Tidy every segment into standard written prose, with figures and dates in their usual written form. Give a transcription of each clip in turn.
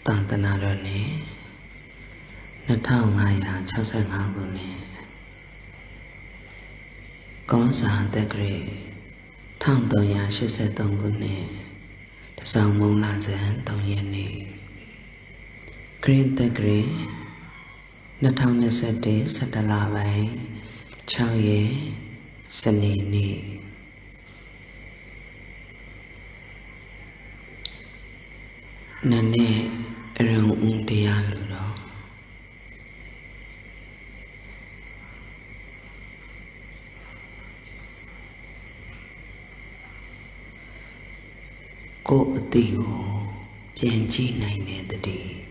Tantanarone Natangaya Chasangagune Gonsa Degre Tangdoya Shisetongune Samung Lazen Dongyeni Green Degre Natangnesete Satalavai Chauye Sanini Nane Rung Dialudo Go Dio Pianchi Nine the day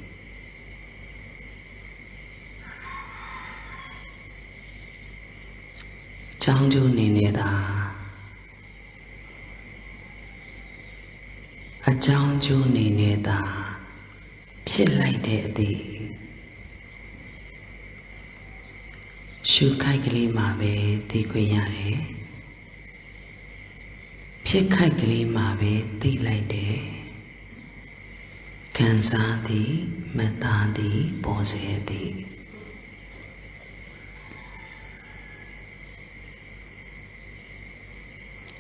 Changju Nineda A Changju Nineda Pilai de Shukai Mabe Tiquayare Pikai Mabe Tilide Kansadi Metadi Posedi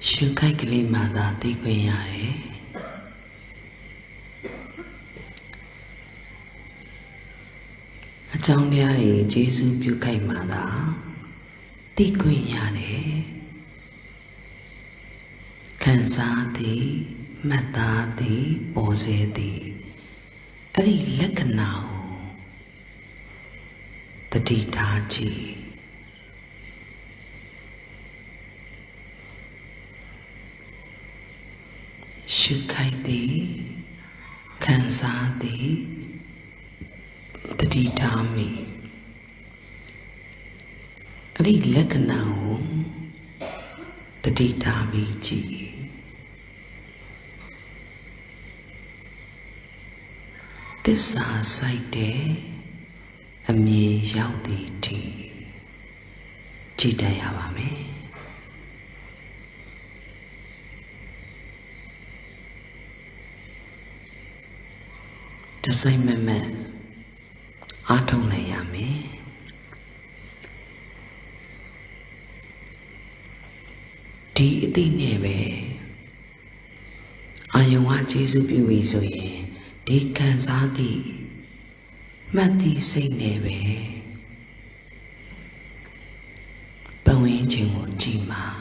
Shukai Mada Tiquayare A Changyari Jesu Pukai Mada Tiquayare Kansadi Metadi Posedi Ari Lekanao The Ditaji Shukaiti Kansadi The Ditami Ari Lekanao The Ditami This are sighted a me yaudi tea. Chidayavame. The same man Atonayame. Di neve Ayawa Jesu Piwisoye. Di Kansadi Mati say neve Bawin Jingo Jima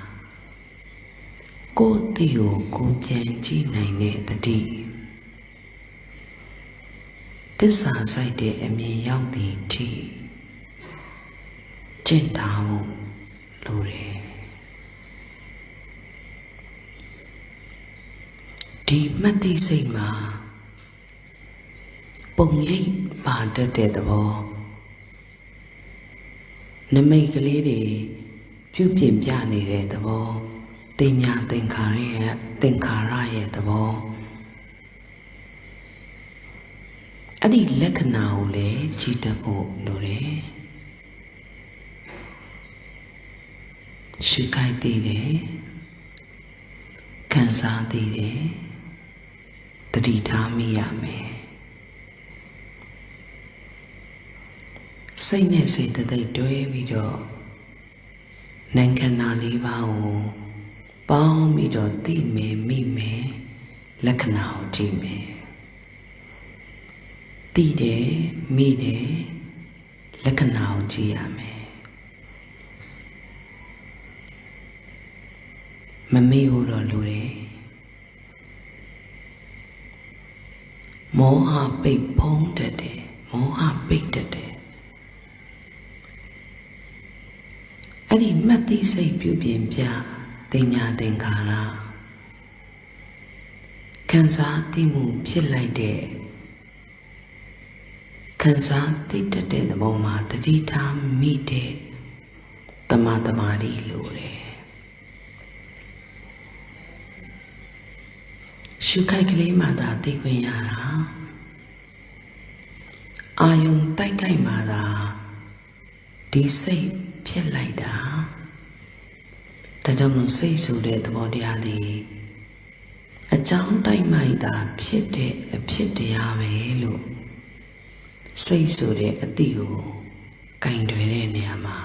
Go Dio Go Pianchi Nine the D This are sighted a me yaudi tea Gentao Lure Di Mati say ma Bong yay bad at the ball. Namake a lady, pupin piani at the ball. Tinya Tinkarai at the ball. Adi Lekanao le Chitapo Lore Shukai Tide Kansa Tide Tritami Yame. Say ne say that they do a video Nankanali Bao Bao Mido Ti me Lakanao Jime Ti de me de Lakanao Giame Mami Uro Lure Moha Big Pong Dede Moha Big Dede Ari Mati say Pupin Pia Tinya Tinkara Kansa Timu Pilai de Kansa Tita de the Boma the Dita Mite Tamadamari Lure Shukai Mada Tiquayara Ayung Taikai Mada Di say Pilaida Tadam say so that the body adi A John Dai Maida Pite a Pite Ave စိတ်ဆိုတဲ့အတိကိုကင်တွယ်တဲ့နေရာမှာ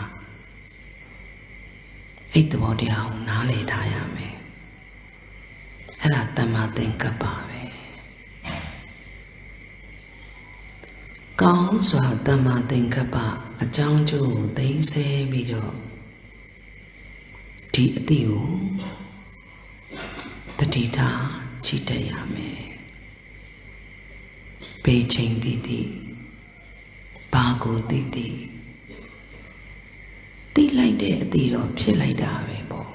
အဲ့သဘောတရားကိုနားလည်ထားရမယ်အဲ့ဒါတမ္မာသင်္ကပ္ပပဲကောင်းစွာတမ္မာသင်္ကပ္ပအကြောင်းကျိုးကိုသိဆဲပြီးတော့ဒီအတိကိုတတိထားကြည့်တတ်ရမယ်ပေချိန်တည်တည်ဘာကိုတည်တည်တိလိုက်တဲ့အတိတော့ဖြစ်လိုက်တာပဲပေါ့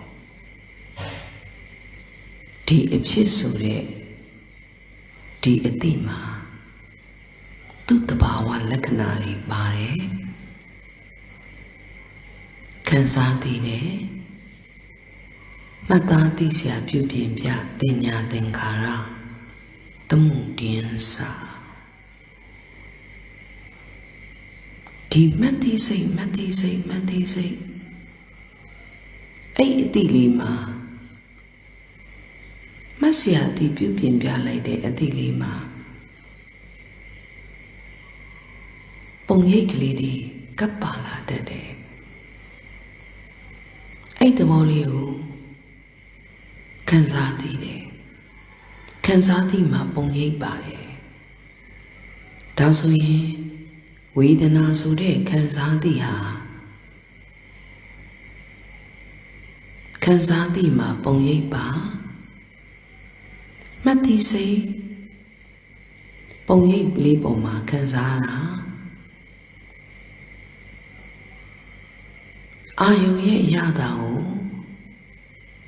ဒီအဖြစ်ဆိုတဲ့ဒီအတိမှာသူ့တဘာဝလက္ခဏာတွေပါတယ်ခံစားသိတယ်မှတ်သားသိစရာပြုပြင်ပြတင်ညာသင်္ခါရတမှုတင်းစာဒီမတ်တိစိတ်အဲ့အတိလေးမှာမတ်စရာအတိပြုပြင်ပြလိုက်တဲ့အတိလေးမှာပုံရိပ်ကလေးတွေကပ်ပါလာတတ်တယ်အဲ့သဘောလေးကိုခံစားသိတယ်ခံစားသိမှပုံရိပ်ပါတယ်ဒါဆိုရင်ဝေဒနာဆိုတဲ့ခံစားသိဟာခံစားသိမှပုံရိပ်ပါမှတ်သိစိတ်ပုံရိပ်လေးပေါ်မှာခံစားတာအာယုံရဲ့အရာတာကို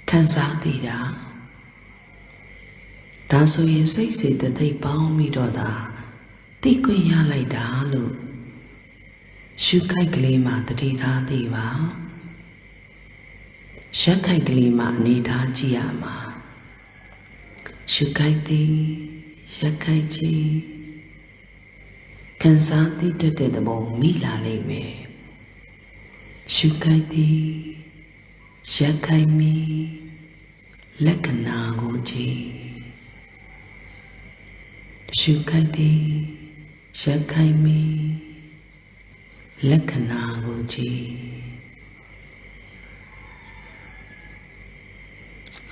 ခံစားသိတာဒါဆိုရင်စိတ်စေတသိက်ပေါင်းပြီးတော့သာသိခွင့်ရလိုက်တာလို့ရှုခိုက်ကလေးမှာတတိထားသိပါရက်ခိုက်ကလေးမှာအနေထားကြည့်ရမှာရှုခိုက်သည်ရက်ခိုက်ကြီးခံစားသိတတ်တဲ့သဘောမိလာလိမ့်မယ်ရှုခိုက်သည်ရက်ခိုက်မိလက္ခဏာကိုကြည့်ရှုခိုက်သည်ရက်ခိုက်မိလက္ခဏာကိုကြည့်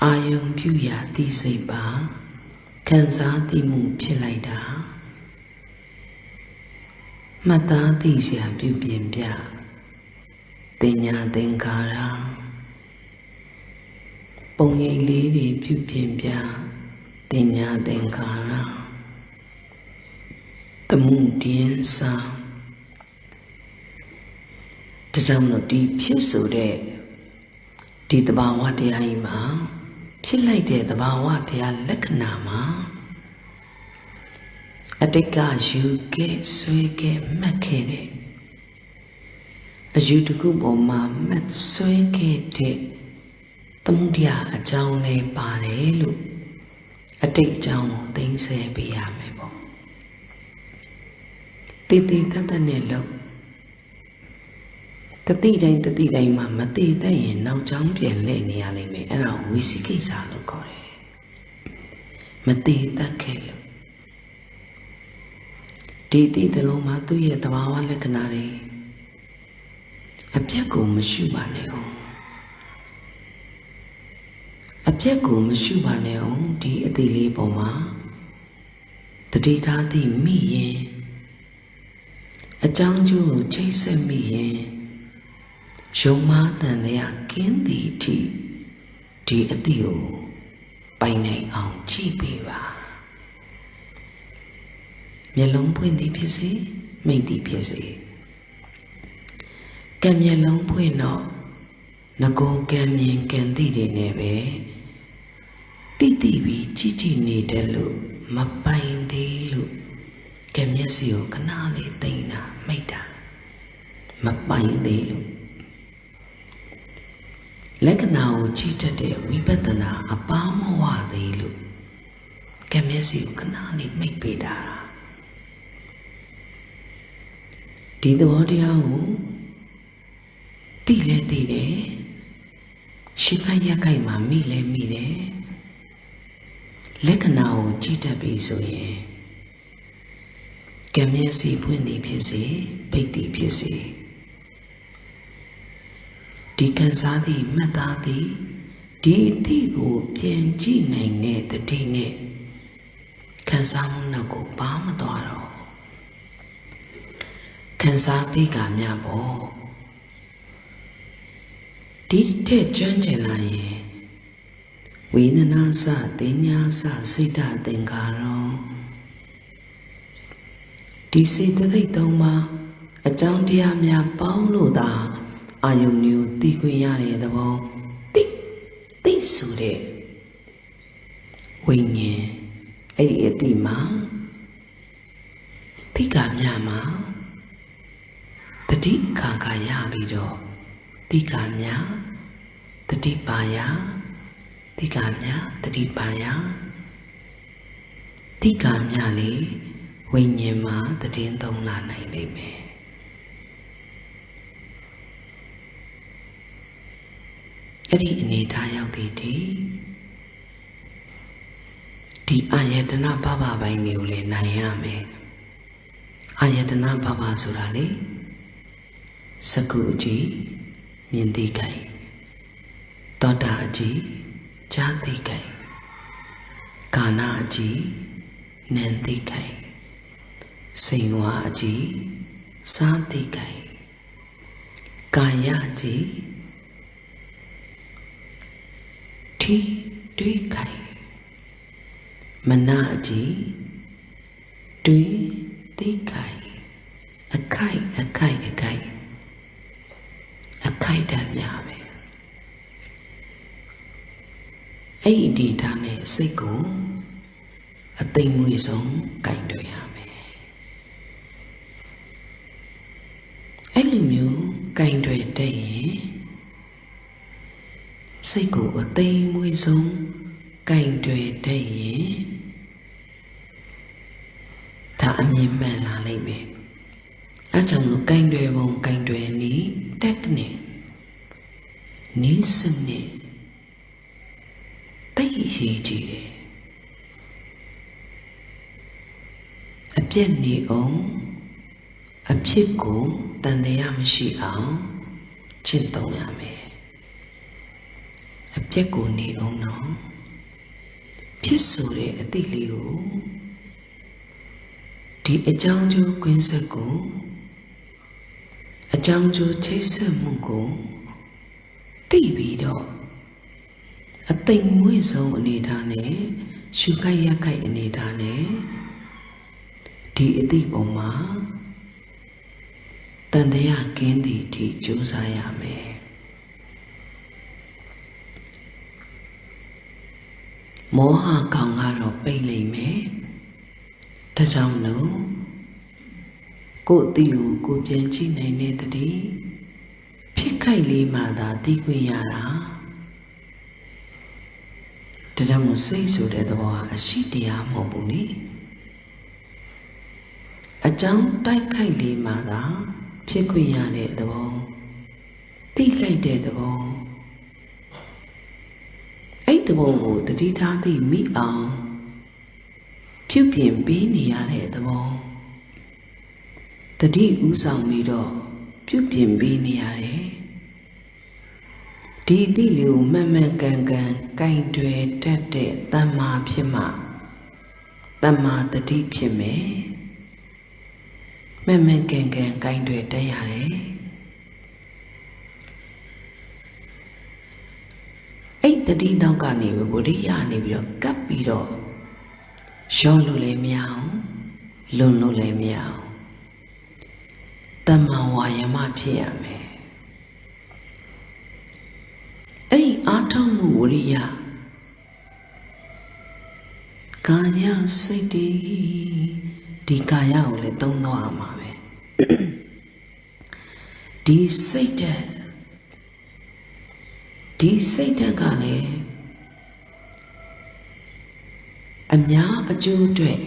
အာယုံပြုရာသိစိတ်ပါခံစားသိမှုဖြစ်လိုက်တာမှတ်သားသိစရာပြုပြင်ပြတင်ညာသင်္ခါရပုံရိပ်လေးတွေပြုပြင်ပြတင်ညာသင်္ခါရတမှုတင်းစာဒါကြောင့်လို့ဒီဖြစ်ဆိုတဲ့ဒီသဘာဝတရားကြီးမှာဖြစ်လိုက်တဲ့သဘာဝတရားလက္ခဏာမှာအတိတ်ကယူခဲ့ဆွဲခဲ့မှတ်ခဲ့တဲ့အယူတစ်ခုပေါ်မှာမှတ်ဆွဲခဲ့တဲ့သမုဒယအကြောင်းလေးပါတယ်လို့အတိတ်အကြောင်းကိုသိဆဲပေးရမယ်ပေါ့တည်တည်တတ်တတ်နဲ့လို့တတိတိုင်းမှာမတည်တတ်ရင်နောက်ကြောင်းပြန်လှည့်နေရလိမ့်မယ်အဲ့ဒါဝိသိကိစ္စလို့ခေါ်တယ်မတည်တတ်ခဲ့လို့ဒီတည်တဲ့လုံးမှာသူ့ရဲ့သဘာဝလက္ခဏာတွေအပြတ်ကိုမရှိပါနဲ့အောင်အပြတ်ကိုမရှိပါနဲ့အောင်ဒီအတိလေးပေါ်မှာတတိထားသိမိရင်အကြောင်းကျိုးကိုချိတ်ဆက်မိရင်ယုံမားတန်တရားကင်းသည်အထိဒီအတိကိုပိုင်နိုင်အောင်ကြည့်ပေးပါမျက်လုံးဖွင့်သည်ဖြစ်စေမိတ်သည်ဖြစ်စေကံမျက်လုံးဖွင့်တော့ငကိုကံမြင်ကံသိတွေနဲ့ပဲတိတိပြီးကြည့်နေတယ်လို့မပိုင်သေးလို့ကံမျက်စိကိုခဏလေးသိမ့်တာမိတ်တာမပိုင်သေးလို့လက္ခဏာကိုကြည့်တတ်တဲ့ဝိပဿနာအပါမဝသေးလို့ကံမျက်စိကိုခဏလေးမိတ်ပေးတာဒီသဘောတရားကိုသိလဲသိတယ်ရှိခိုက်ရက်ခိုက်မှာမိလဲမိတယ်လက္ခဏာကိုကြည့်တတ်ပြီဆိုရင်က ကံမျက်စိဖွင့်သည်ဖြစ်စေပိတ်သည်ဖြစ်စေဒီခံစားသည့်မှတ်သားသည့်ဒီအသည့်ကိုပြန်ကြည့်နိုင်တဲ့တတိနဲ့ခံစားမှုနောက်ကိုပါမသွားတော့ခံစားသိကများပေါ့ဒီတဲ့ကျွမ်းကျင်လာရင်ဝေဒနာစတင်ညာစစိတ်ဓာတ်သင်္ခါရောဒီစိတ်သိက်သုံးပါအကြောင်းတရားများပေါင်းလို့သာအာယုန်မျိုးသိခွင့်ရတဲ့သဘောသိဆိုတဲ့ဝိညာဉ်အဲ့ဒီအတိမှာသိကများမှာတတိအခါခါရပြီးတော့သိကများတတိပါယသိကများတတိပါယသိကများလေဝိညာဉ်မှာတည်င်းသုံးလာနိုင်လိမ့်မယ်အဲ့ဒီအနေထားရောက်သည့်ဒီအာယတနာဘဘပိုင်းတွေကိုလည်းနိုင်ရမယ်အာယတနာဘဘဆိုတာလေစကုအကြည့်မြင်သိကြ၏သောတာအကြည့်ကြားသိကြ၏ကာနာအကြည့်နံသိကြ၏စိတ်ဝါအကြည့်စားသိကြ၏ကာယအကြည့်ထိတွေးကြ၏မနာအကြည့်တွေးသိကြ၏အခိုက်တတ်များပဲအဲ့ဒီဒေတာနဲ့စိတ်ကိုအသိမွေဆုံးကင်တွေ့ရမယ်အဲ့လိုမျိုးကင်တွေ့တဲ့ရင်စိတ်ကိုအသိမွေဆုံးကင်တွေ့တဲ့ရင်ဒါအမြင်မှန်လာလိမ့်မယ်အဲကြောင့်လို့ကင်တွေ့ပုံကင်တွေ့နည်း technique နီးစနစ်တိတ်ရေးကြည့်တယ်အပြည့်နေအောင်အဖြစ်ကိုတန်တရားမရှိအောင်ကျင့်သုံးရမယ်အပြည့်ကိုနေအောင်တော့ဖြစ်ဆိုတဲ့အတိလေးကိုဒီအကြောင်းကျိုးကွင်းဆက်ကိုအကြောင်းကျိုးချိတ်ဆက်မှုကိုသိပြီးတော့အသိမွေ့ဆုံးအနေထားနဲ့ရှုခိုက်ရခိုက်အနေထားနဲ့ဒီအသည့်ပုံမှာတန်တရားကင်းသည့်အထိကြိုးစားရမယ်မောဟကောင်ကတော့ပိတ်လိမ့်မယ်ဒါကြောင့်လို့ကိုယ်အသည့်ကိုကိုယ်ပြန်ကြည့်နိုင်တဲ့တည်းဖြစ်ခိုက်လေးမှသာသိခွင့်ရတာဒါကြောင့်မို့စိတ်ဆိုတဲ့သဘောဟာအရှိတရားမဟုတ်ဘူးလေအကြောင်းတိုက်ခိုက်လေးမှသာဖြစ်ခွင့်ရတဲ့သဘောသိလိုက်တဲ့သဘောအဲ့သဘောကိုတတိထားသိမိအောင်ပြုပြင်ပေးနေရတဲ့သဘောတတိဥဆောင်ပြီးတော့ပြုပြင်ပေးနေရတယ်ဒီအသည့်လေးကိုမှန်မှန်ကန်ကန်ကင်တွယ်တတ်တဲ့တမ္မာဖြစ်မှတမ္မာတတိဖြစ်မယ်မှန်မှန်ကန်ကန်ကင်တွယ်တတ်ရတယ်အဲ့တတိနောက်ကနေဝိရိယနေပြီးတော့ကပ်ပြီးတော့ရောလို့လည်းမရအောင်လွန်လို့လည်းမရအောင်တမ္မာဝါယမဖြစ်ရမယ်အဲ့ဒီအာထုံးမှုဝိရိယကာယစိတ်ဒီကာယကိုလည်းသုံးတော့အောင်ပါပဲဒီစိတ်ဓာတ်ကလည်းအများအကျိုးအတွက်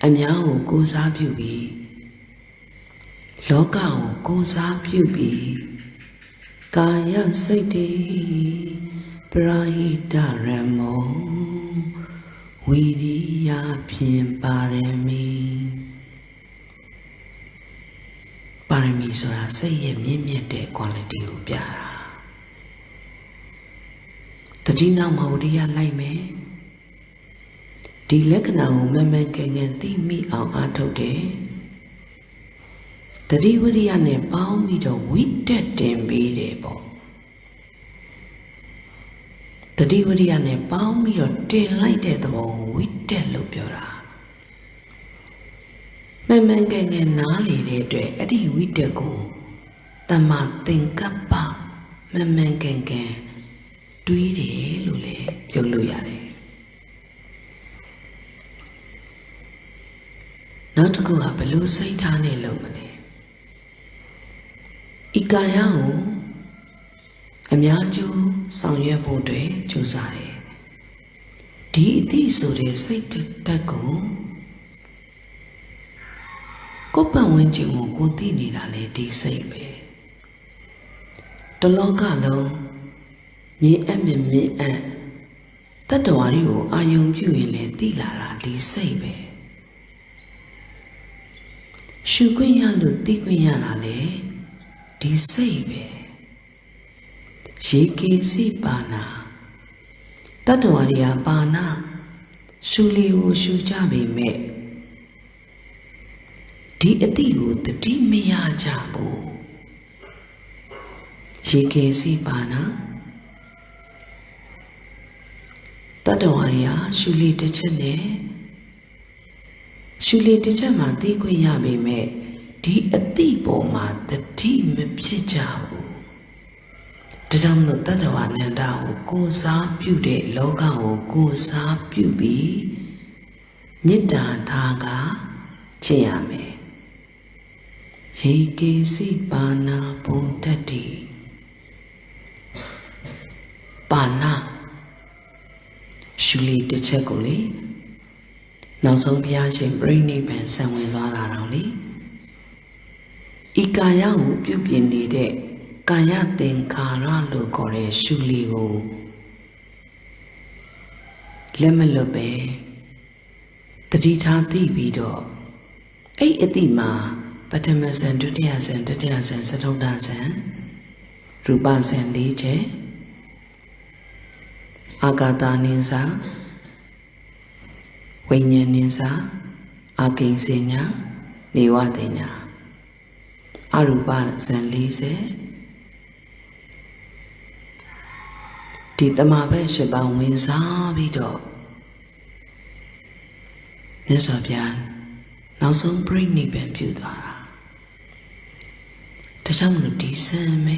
အများကိုကိုးစားပြုပြီးလောကကိုကိုးစားပြုပြီးကာယစိတ်တေပရာဟိတရမောဝိရိယဖြင့်ပါရမီ ပါရမီဆိုတာစိတ်ရဲ့မြင့်မြတ်တဲ့ quality ကိုပြတာတတိနောက်မှာဝိရိယလိုက်မယ်ဒီလက္ခဏာကိုမမှန်ကန်ကန်သိမိအောင်အားထုတ်တယ်တတိဝိရိယနဲ့ပေါင်းပြီးတော့ဝိတက်တင်ပေးတယ်ပေါ့တတိဝိရိယနဲ့ပေါင်းပြီးတော့တင်လိုက်တဲ့သဘောကိုဝိတက်လို့ပြောတာမှန်မှန်ကန်ကန်နားလေတဲ့အတွက်အဲ့ဒီဝိတက်ကိုတမသင်္ကပ္ပမှန်မှန်ကန်ကန်တွေးတယ်လို့လည်းပြောလို့ရတယ်နောက်တစ်ခုကဘယ်လိုစိတ်ထားနဲ့လုပ်မလဲဤကာယကိုအများကျိုးဆောင်ရွက်ဖို့အတွက်ကြိုးစားတယ်ဒီအသည့်ဆိုတဲ့စိတ်တက်ကိုကိုယ်ပတ်ဝန်းကျင်ကိုကိုသိနေတာလေဒီစိတ်ပဲတလောကလုံးမြင်အပ်မြင်အပ်တတ္တဝါတွေကိုအာယုံပြုရင်လေသိလာတာဒီစိတ်ပဲရှုခွင့်ရလို့သိခွင့်ရတာလေဒီစိတ်ပဲရေကေစီပါနာတတ္တဝါတွေကပါနာရှုလီကိုရှုကြပေမဲ့ဒီအတိကိုတတိမရကြဘူးရေကေစီပါနာတတ္တဝါတွေကရှုလီတစ်ချက်နဲ့ရှုလီတစ်ချက်မှသိခွင့်ရပေမဲ့ဒီအတိပေါ်မှာတတိမဖြစ်ကြဘူးဒါကြောင့်မလို့တတ္တဝါနန္ဒကိုယ်စားပြုတဲ့လောကကိုကိုယ်စားပြုပြီးမေတ္တာထားကချစ်ရမယ်ရေကေစီပါနာဘုံတတ္တိပါနာရှုလီတစ်ချက်ကိုလေနောက်ဆုံးဘုရားရှင်ပြိဋိဘံဆံဝင်သွားတာတော့လေဤကာယကိုပြုပြင်နေတဲ့ကာယသင်္ခါရလို့ခေါ်တဲ့ရှုလီကိုလက်မလွတ်ပဲတတိထားသိပြီးတော့အဲ့အတိမှာပထမဇန်ဒုတိယဇန်တတိယဇန်သတုတ္တဇန်ရူပဇန်၄ချက်အာဂတနိစ္စဝိညာဉ်နိစ္စအာကိဉ္စညာနေဝတညာအရူပဇန်40ဒီတမဘက်8ပါးဝင်စားပြီးတော့မြတ်စွာဘုရားနောက်ဆုံးပြိဋိဘံပြုသွားတာဒါကြောင့်မလို့ဒီဇန်ပဲ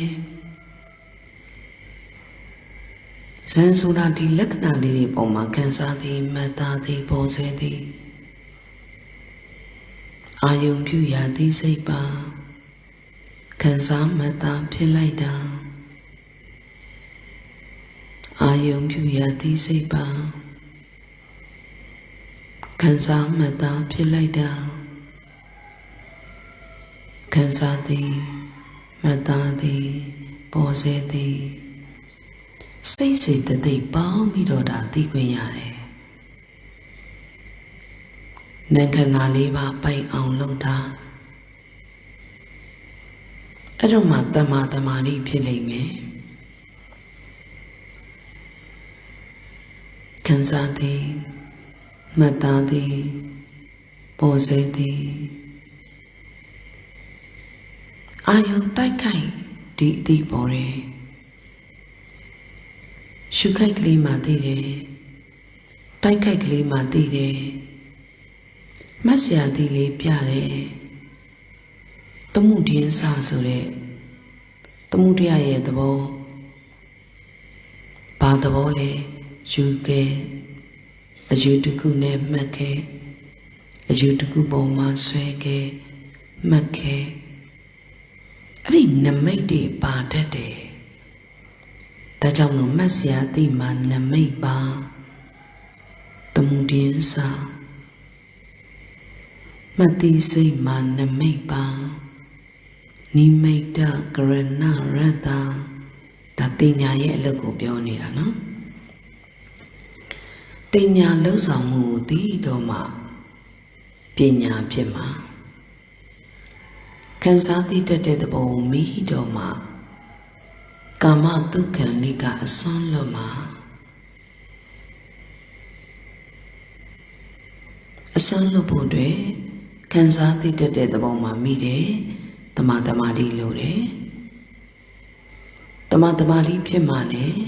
ဇန်ဆိုတာဒီလက္ခဏာလေးတွေပုံမှာခံစားသည်မှတ်သားသည်ပေါ်စေသည်အာယုံပြုရာသည်စိတ်ပါခံစားမှတ်သားဖြစ်လိုက်တာအာယုံပြုရာသည်စိတ်ပါခံစားမှတ်သားဖြစ်လိုက်တာခံစားသည်မှတ်သားသည်ပေါ်စေသည်စိတ်စိတ်တသိပေါင်းပြီးတော့ဒါသိခွင့်ရတယ်။နာခဏလေးပါပိုက်အောင်လုပ်တာအဲ့တော့မှတမာတမာလေးဖြစ်လိမ့်မယ်။ခံစားသည်မှတ်သားသည်ပေါ်စေသည်အာယုံတိုက်ခိုက်ဒီအသည့်ပေါ်တယ်ရှုခိုက်ကလေးမှသိတယ်တိုက်ခိုက်ကလေးမှသိတယ်မှတ်စရာသည်လေးပြတယ်သမှုတင်းစာဆိုတဲ့သမှုတရားရဲ့သဘောဘာသဘောလဲယူခဲ့အယူတစ်ခုနဲ့မှတ်ခဲ့အယူတစ်ခုပေါ်မှာဆွဲခဲ့မှတ်ခဲ့အဲ့ဒီနမိတ်တွေပါတတ်တယ်ဒါကြောင့်လို့မှတ်စရာသိမှနမိတ်ပါသမှုတင်းစာမတိစိတ်မှနမိတ်ပါနိမိတ်တကရဏရတ္တဒါတင်ညာရဲ့အလုပ်ကိုပြောနေတာနော်တင်ညာလှုပ်ဆောင်မှုသိတော့မှပညာဖြစ်မှာ ခံစားသိတတ်တဲ့သဘောမိတော့မှကာမဒုက္ခလေးကအစွန်းလွတ်မှာအစွန်းလွတ်ဖို့အတွက်ခံစားသိတတ်တဲ့သဘောမှာမိတယ်တမတမာတိလို့တယ်တမတမာတိဖြစ်မှလည်း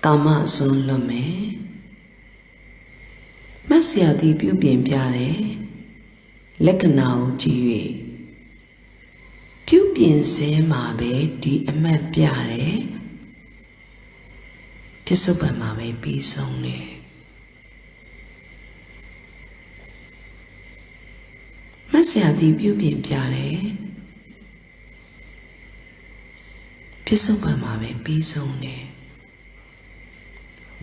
ကာမအစွန်းလွတ်မယ်မဆရာတိပြုပြင်ပြတယ်လက္ခဏာကိုကြည့်၍ပြုပြင်စေမှာပဲဒီအမှတ်ပြတယ်ပြစ္ဆုတ်ပံမှာပဲပြီးဆုံးတယ်မဆရာတိပြုပြင်ပြတယ်ပြစ္ဆုတ်ပံမှာပဲပြီးဆုံးတယ်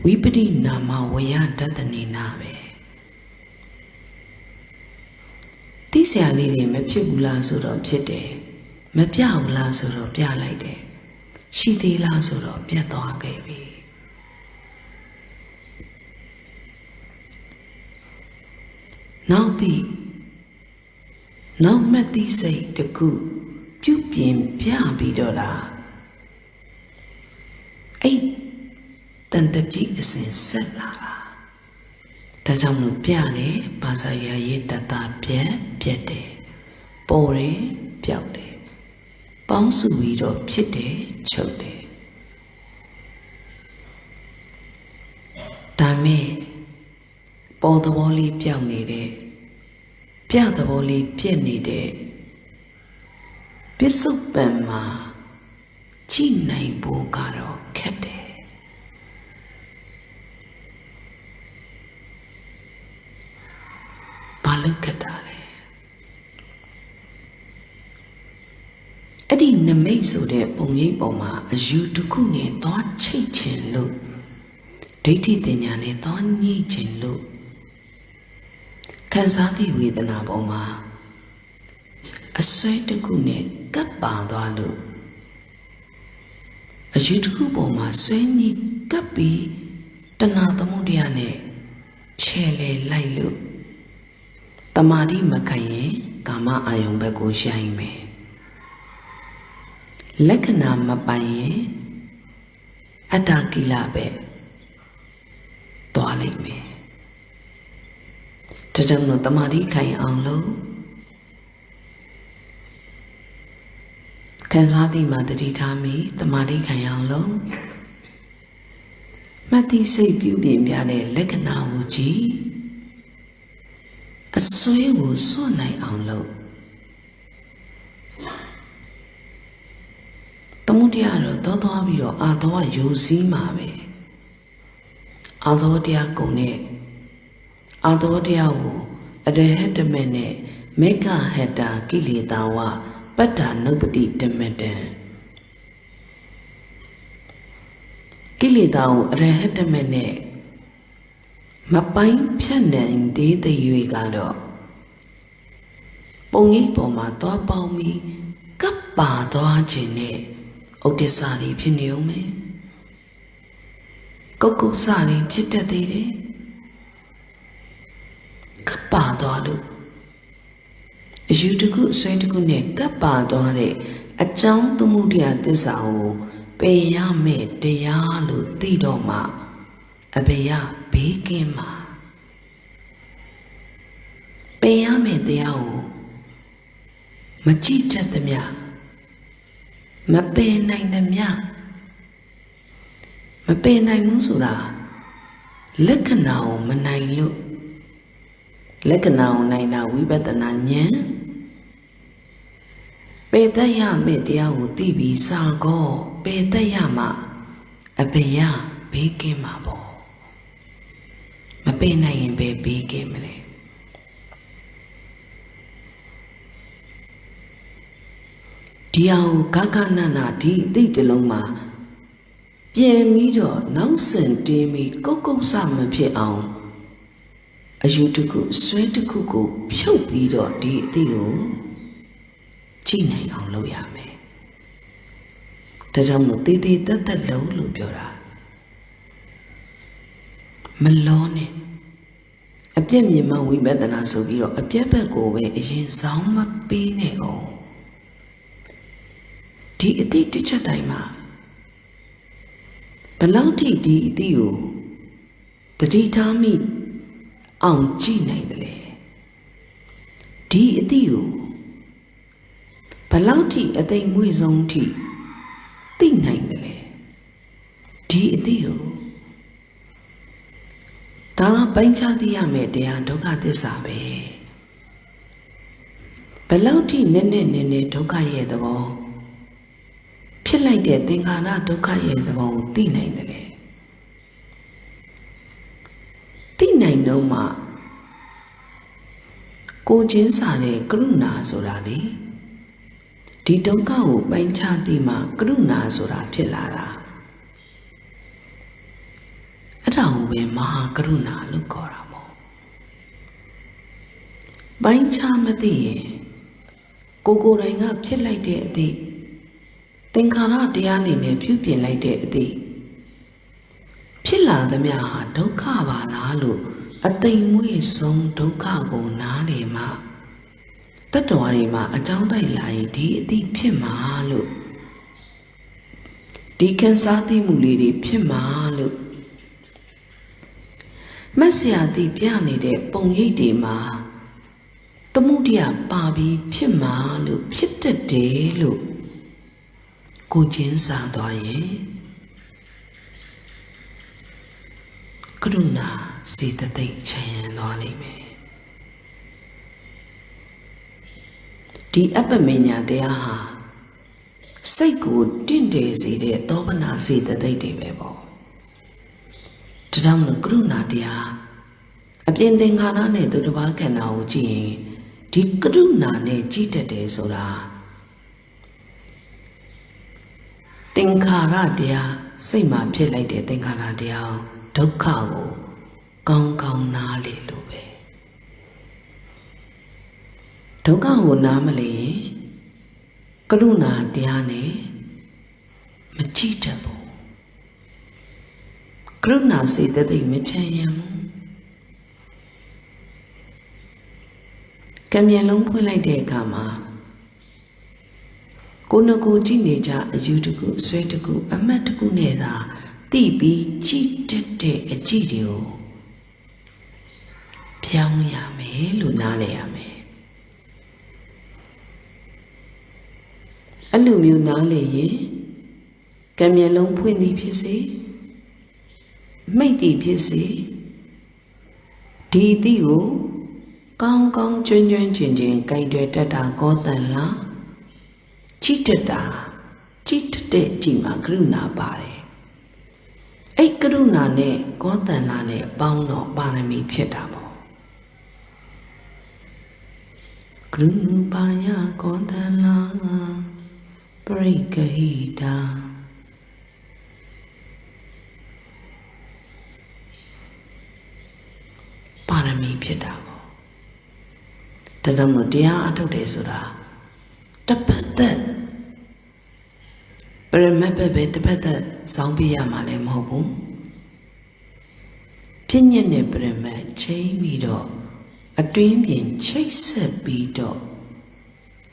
ဝိပရိနာမဝယတတနေနာပဲသိစရာလေးတွေမဖြစ်ဘူးလားဆိုတော့ဖြစ်တယ်မပြဘူးလားဆိုတော့ပြလိုက်တယ်ရှိသေးလားဆိုတော့ပြတ်သွားခဲ့ပြီနောက်မှတ်သိစိတ်တခုပြုပြင်ပြပြီးတော့လားအဲ့တန်တတိအစဉ်ဆက်လာတာဒါကြောင့်လို့ပြတယ်ဘာသာရရဲ့တတပြက်တယ်ပေါ်တယ်ပျောက်တယ်ပေါင်းစုပြီးတော့ဖြစ်တယ်ချုပ်တယ်ဒါမဲ့ပေါ်သဘောလေးပျောက်နေတဲ့ပြသဘောလေးပြက်နေတဲ့ပစ္စုပန်မှာကြည့်နိုင်ဖို့ကတော့ခက်တယ်ဘာလို့ခက်တာလဲအဲ့ဒီနမိတ်ဆိုတဲ့ပုံရိပ်ပေါ်မှာအယူတစ်ခုနဲ့သွားချိတ်ချင်လို့ဒိဋ္ဌိတင်ညာနဲ့သွားညှိချင်လို့ခံစားသည့်ဝေဒနာပေါ်မှာအစွဲတစ်ခုနဲ့ကပ်ပါသွားလို့အယူတစ်ခုပေါ်မှာဆွဲညှိကပ်ပြီးတဏှာသမုဒယနဲ့ချဲလေလိုက်လို့တမာတိမခံရင်ကာမအာယုံဘက်ကိုရိုက်မယ်လက္ခဏာမပိုင်ရင်အတ္တကိလပဲသွားလိုက်မယ်ဒါကြောင့်လို့တမာတိခံအောင်လို့ခံစားသည်မှာတတိထားမိတမာတိခံအောင်လို့မှတ်တိစိတ်ပြုပြင်ပြတဲ့လက္ခဏာကိုကြည့်အစွဲကိုစွန့်နိုင်အောင်လို့သမုဒယတော့သွားပြီးတော့အာသောယူစည်းမှာပဲအာသောတရားကုံနဲ့အာသောတရားကိုအရဟတမေနဲ့မေဃဟတ္တာကိလေသာဝပတ္တာနုပ္ပတိတမတံကိလေသာကိုအရဟတမေနဲ့မပိုင်းဖြတ်နိုင်သေးတဲ့၍ကတော့ပုံရိပ်ပေါ်မှာသွားပေါင်းပြီးကပ်ပါသွားခြင်းနဲ့ဥဒိစ္စတွေဖြစ်နေုံပဲကုက္ကုစတွေဖြစ်တတ်သေးတယ်ကပ်ပါသွားလို့အယူတစ်ခုအစွဲတစ်ခုနဲ့ကပ်ပါသွားတဲ့အကြောင်းသမုဒယသစ္စာကိုပယ်ရမယ်တရားလို့သိတော့မှအဘေယဘေးကင်းမှာပယ်ရမယ်တရားကိုမကြည့်တတ်သမျှမပယ်နိုင်သမျှမပယ်နိုင်ဘူးဆိုတာလက္ခဏာကိုမနိုင်လို့လက္ခဏာကိုနိုင်တာဝိပဿနာဉာဏ်ပယ်တတ်ရမယ့်တရားကိုသိပြီးစာကောပယ်တတ်ရမှအဘေယဘေးကင်းမှာပေါ့မပယ်နိုင်ရင်ပဲဘေးကင်းမလဲဒီအောင်ဂဂနနာဒီအသိတလုံးမှာပြန်ပြီးတော့နောက်ဆင်တင်းပြီးကုတ်ကုတ်ဆမဖြစ်အောင်အယူတစ်ခုဆွဲတစ်ခုကိုဖြုတ်ပြီးတော့ဒီအသိကိုကြည့်နိုင်အောင်လုပ်ရမယ်ဒါကြောင့်မို့တေးသေးတက်တက်လုံးလို့ပြောတာမလောနဲ့ အပြက်မြင်မှဝိပဿနာဆိုပြီးတော့အပြက်ဘက်ကိုပဲအရင်ဆောင်မပေးနဲ့အောင်ဒီအတိတစ်ချက်တိုင်းမှာဘလောက်ထိဒီအတိကိုတတိထားမိအောင်ကြည့်နိုင်တယ်လေဒီအတိကိုဘလောက်ထိအသိမွေ့ဆုံးထိသိနိုင်တယ်လေဒီအတိကိုဒါကပိုင်းခြားသိရမယ်တရားဒုက္ခသစ္စာပဲဘလောက်ထိနည်းနည်းဒုက္ခရဲ့သဘောဖြစ်လိုက်တဲ့သင်္ခါရဒုက္ခရဲ့သဘောကိုသိနိုင်တယ်လေသိနိုင်တော့မှကိုချင်းစာတဲ့ကရုဏာဆိုတာလေဒီဒုက္ခကိုပိုင်းခြားသိမှကရုဏာဆိုတာဖြစ်လာတာအဲ့ဒါကိုပဲမဟာကရုဏာလို့ခေါ်တာမို့ပိုင်းခြားမသိရင်ကိုယ်တိုင်ကဖြစ်လိုက်တဲ့အသည့်သင်္ခါရတရားအနေနဲ့ပြုပြင်လိုက်တဲ့အသည့်ဖြစ်လာသမျှဟာဒုက္ခပါလားလို့အသိမွေ့ဆုံးဒုက္ခကိုနားလည်မှတတ္တဝါတွေမှာအကြောင်းတိုက်လာရင်ဒီအသည့်ဖြစ်မှာလို့ဒီခံစားသိမှုလေးတွေဖြစ်မှာလို့မဆရာသိပြနေတဲ့ပုံရိပ်တွေမှာသမုဒိယပါပြီးဖြစ်မှာလို့ဖြစ်တတ်တယ်လို့ကိုချင်းစားသွားရင်ကရုဏာစေတသိက်ချမ်းသွားလိမ့်မယ်ဒီအပ္ပမညာတရားဟာစိတ်ကိုတင့်တယ်စေတဲ့သောပနာစေတသိက်တွေပဲပေါ့ဒါကြောင့်မလို့ကရုဏာတရားအပြင်သင်္ခါရနဲ့သူတစ်ပါးခန္ဓာကိုကြည့်ရင်ဒီကရုဏာနဲ့ကြည့်တတ်တယ်ဆိုတာသင်္ခါရတရားစိတ်မှာဖြစ်လိုက်တဲ့သင်္ခါရတရားဒုက္ခကိုကောင်းကောင်းနားလေလို့ပဲဒုက္ခကိုနားမလဲရင်ကရုဏာတရားနဲ့မကြည့်တတ်ဘူးကရုဏာစေတသိက်မချမ်းရဘူးကံမျက်လုံးဖွင့်လိုက်တဲ့အခါမှာကိုယ်နှကိုကြည့်နေကြအယူတကူအဆွဲတကူအမှတ်တကူနဲ့သာသိပြီးကြည့်တတ်တဲ့အကြည့်တွေကိုပြောင်းရမယ်လို့နားလည်ရမယ်အဲ့လိုမျိုးနားလည်ရင်ကံမျက်လုံးဖွင့်သည်ဖြစ်စေမိတ်သည်ဖြစ်စေဒီအသည့်ကိုကောင်းကောင်းကျွမ်းကျွမ်းကျင်ကျင်ကြိုင်တွေတတ်တာကောတန်လားကြည့်တတ်တာကြည့်တတ်တဲ့ကြည့်မှာကရုဏာပါတယ်အဲ့ကရုဏာနဲ့ကောတန်လားနဲ့ပေါင်းတော့ပါရမီဖြစ်တာပေါ့ကရုဏာပါယကောတန်လားပရိကဟိတာပါရမီဖြစ်တာပေါ့ဒါကြောင့်မို့တရားအထုတ်တယ်ဆိုတာတစ်ပတ်သက်ပရမတ်ပဲတစ်ပတ်သက်စောင်းပြရမှာလည်းမဟုတ်ဘူးပြည့်ညက်တဲ့ပရမတ်ချိန်ပြီးတော့အတွင်းပြင်ချိတ်ဆက်ပြီးတော့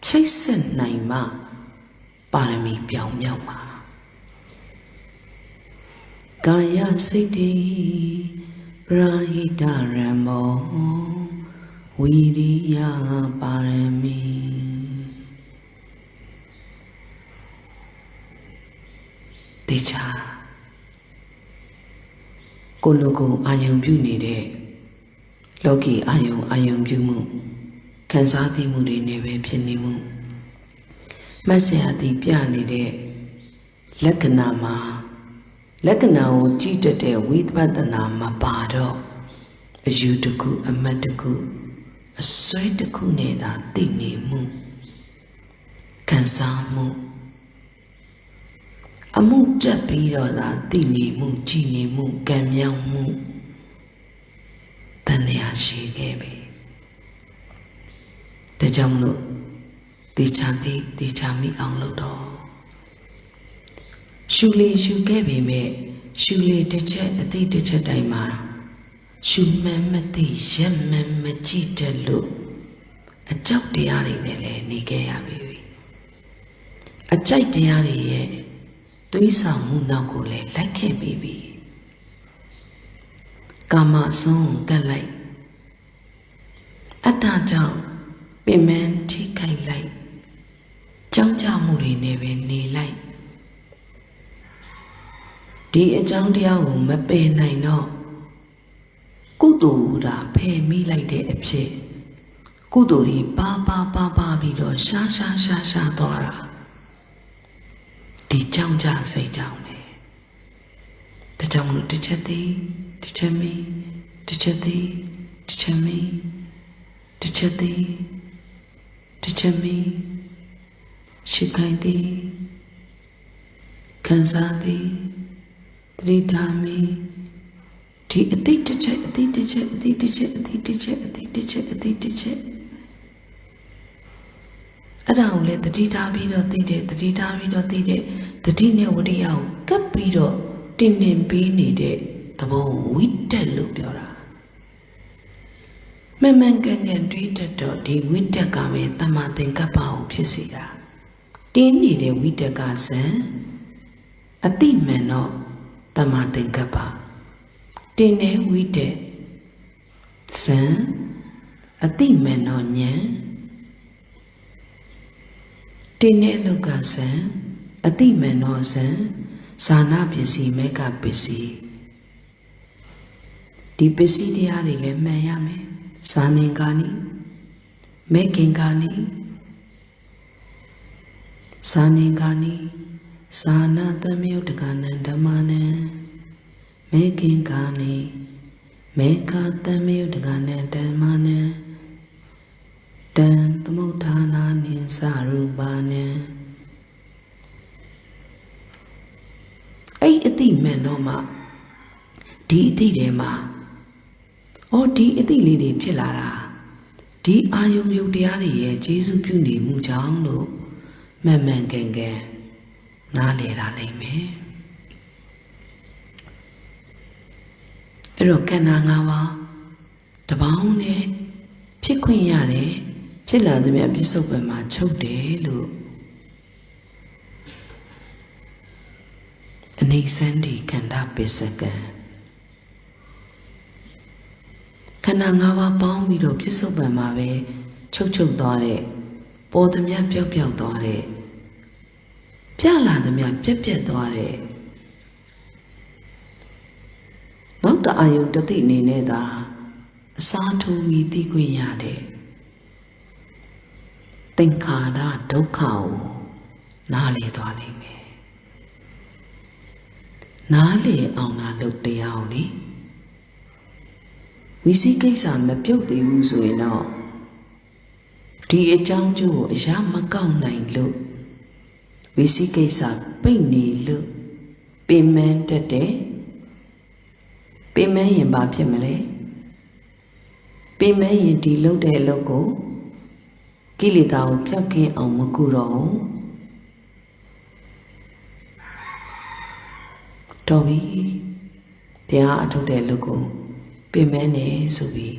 ချိတ်ဆက်နိုင်မှပါရမီပြောင်းမြောက်မှာကာယစိတ်တိပရာဟိတရမောဝိရိယပါရမီတေချာကိုလိုကိုအာယုံပြုနေတဲ့လောကီအာယုံပြုမှုခံစားသိမှုတွေနဲ့ပဲဖြစ်နေမှုမဆရာသည်ပြနေတဲ့လက္ခဏာမှာလက္ခဏာကိုကြည့်တတ်တဲ့ဝိပဿနာမှာပါတော့အယူတစ်ခုအမှတ်တစ်ခုအစွဲတစ်ခုနဲ့သာသိနေမှုခံစားမှုအမှုတက်ပြီးတော့သာသိနေမှုကြည်နေမှုကံမြောက်မှုတန်ရာရှိခဲ့ပြီဒါကြောင့်မလို့တေချာမိအောင်လုပ်တော့ရှုလေရှုခဲ့ပေမဲ့ရှုလေတစ်ချက်အသိတစ်ချက်တိုင်းမှာ ရှုမှန်မသိရက်မှန်မကြည့်တတ်လို့အကြောက်တရားတွေနဲ့လည်းနေခဲ့ရပြီအကြိုက်တရားတွေရဲ့သွေးဆောင်မှုနောက်ကိုလည်းလိုက်ခဲ့ပြီကာမအစွန်းကတ်လိုက်အတ္တကြောင့်ပင်မထိခိုက်လိုက်ကြောင်းကြမှုတွေနဲ့ပဲနေလိုက်ဒီအကြောင်းတရားကိုမပယ်နိုင်တော့ကုသိုလ်တာဖယ်မိလိုက်တဲ့အဖြစ်ကုသိုလ်တွေပါပြီးတော့ရှားသွားတာဒီကြောင်းကြစိတ်ကြောင့်ပဲတကြောင်လို့တစ်ချက်သေးတစ်ချက်မင်းတစ်ချက်သေးတစ်ချက်မင်းတစ်ချက်သေးတစ်ချက်မင်းရှိခိုင်သေးခံစားသေးတတိထားမင်းဒီအတိတ်တစ်ချက်အဲ့ဒါကိုလည်းတတိထားပြီးတော့သိတဲ့တတိထားပြီးတော့သိတဲ့တတိနဲ့ဝိရိယကိုကပ်ပြီးတော့တင်နေပေးနေတဲ့သဘောဝိတက်လို့ပြောတာမမှန်ကန်ကန်တွေးတတ်တော့ဒီဝိတက်ကပဲတမသင်္ကပ္ပကိုဖြစ်စေတာတင်းနေတဲ့ဝိတက်ကဇံအတိမှန်တော့တမသင်္ကပ္ပတင်းနေဝိတက်ဇံအတိမှန်တော့ဉာဏ်တင်းနေလောကဇံအတိမှန်တော့ဇံဇာနာပစ္စည်းမေကပစ္စည်းဒီပစ္စည်းတရားတွေလည်းမှန်ရမယ်ဇာနင်္ဂာနိမေခင်္ဂာနိဇာနင်္ဂာနိဇာနာတမြုတ္တကနံဓမ္မနံမေခင်္ဂာနိမေခတမြုတ္တကနံဓမ္မနံတံသမုဋ္ဌာနာနိသရူပနံအဲ့အတိမှန်တော့မှဒီအတိထဲမှာဒီအတိလေးတွေဖြစ်လာတာဒီအာယုံယုတ်တရားတွေရဲ့ကျေစုပြုနေမှုကြောင့်လို့မှန်ကန်နားလည်လာလိမ့်မယ်အဲ့တော့ခန္ဓာ၅ပါးတပေါင်းနဲ့ဖြစ်ခွင့်ရတယ်ဖြစ်လာသမျှပြစ္ဆုတ်ပံမှာချုပ်တယ်လို့အနေစန္ဒီခန္ဓာပစ္စကံခန္ဓာ၅ပါးပေါင်းပြီးတော့ပြစ္ဆုတ်ပံမှာပဲချုပ်သွားတဲ့ပေါ်သမျှပျောက်သွားတဲ့ပြလာသမျှပြက်သွားတဲ့နောက်တအာယုတတိအနေနဲ့သာအစားထိုးပြီးသိခွင့်ရတဲ့သင်္ခါရဒုက္ခကိုနားလည်သွားလိမ့်မယ်နားလည်အောင်လားလုပ်တရားအောင်လေဝိသိကိစ္စမပြုတ်သေးဘူးဆိုရင်တော့ဒီအကြောင်းကျိုးကိုအရာမကောက်နိုင်လို့ဝိသိကိစ္စပိတ်နေလို့ပင်မတတ်တဲ့ပင်မရင်ဘာဖြစ်မလဲပင်မရင်ဒီလုပ်တဲ့အလုပ်ကိုကိလေသာကိုပြောက်ကင်းအောင်မကူတော့ဘူးတော်ပြီတရားအထုတ်တဲ့လူကိုပင်မနေဆိုပြီး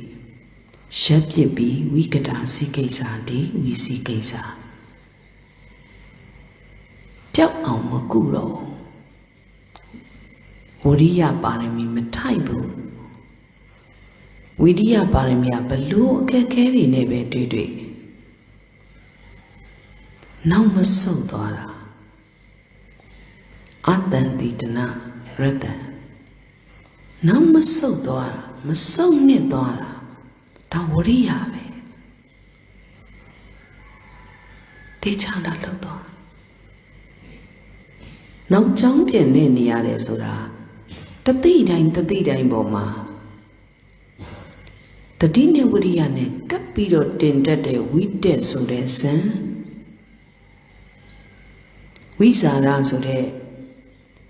ရပ်ပစ်ပြီးဝိကတာစိကိစ္စဒီဝိစိကိစ္စပြောက်အောင်မကူတော့ဝိရိယပါရမီမထိုက်ဘူးဝိရိယပါရမီကဘလို့အခက်ခဲတွေနဲ့ပဲတွေ့နောက်မဆုတ်သွားတာအတန်တိတနာရတံနောက်မဆုတ်သွားတာမဆုတ်နစ်သွားတာဒါဝရိယပဲတေချာတာလောက်သွားနောက်ကြောင်းပြင်နေနေရတယ်ဆိုတာတတိတိုင်းပေါ်မှာတတိနဲ့ဝရိယနဲ့ကပ်ပြီးတော့တင်တတ်တဲ့ဝိတက်ဆိုတဲ့ဇံဝိဇာရဆိုတဲ့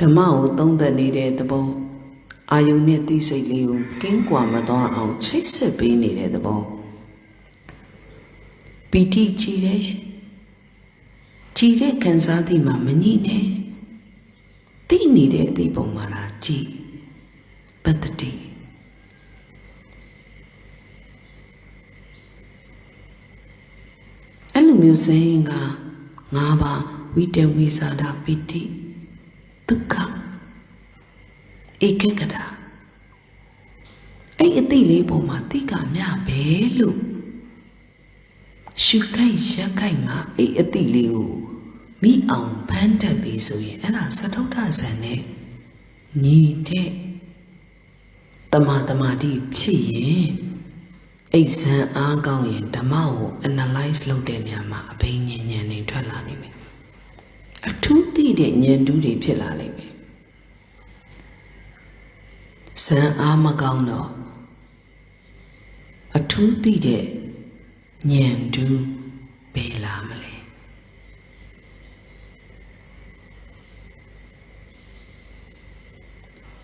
ဓမ္မကိုသုံးသပ်နေတဲ့သဘောအာယုန်နဲ့သိစိတ်လေးကိုကင်းကွာမသွားအောင်ချိတ်ဆက်ပေးနေတဲ့သဘောပီတိကြည်တဲ့ခံစားသည်မှာမငြိနဲ့သိနေတဲ့အသည့်ပုံမှာလားကြည်ပတ္တိ မျိုးစိန်က၅ပါးဝိတဝိဇာဒပိတိဒုက္ခဧကကတာအဲ့အတိလေးပေါ်မှာတိကမြပဲလို့ရှုခိုက်ရက်ခိုက်မှာအဲ့အတိလေးကိုမိအောင်ဖမ်းတတ်ပြီဆိုရင်အဲ့ဒါသတုဋ္ဌဇန်နဲ့ညီတဲ့တမာတိဖြစ်ရင်အိဇံအားကောင်းရင်ဓမ္မကို analyze လုပ်တဲ့နေရာမှာအဘိညာဉ်ဉာဏ်တွေထွက်လာနိုင်မယ်အထူးသိတဲ့ဉာဏ်တူးတွေဖြစ်လာနိုင်မယ်ဇံအားမကောင်းတော့အထူးသိတဲ့ဉာဏ်တူးပေးလာမလဲ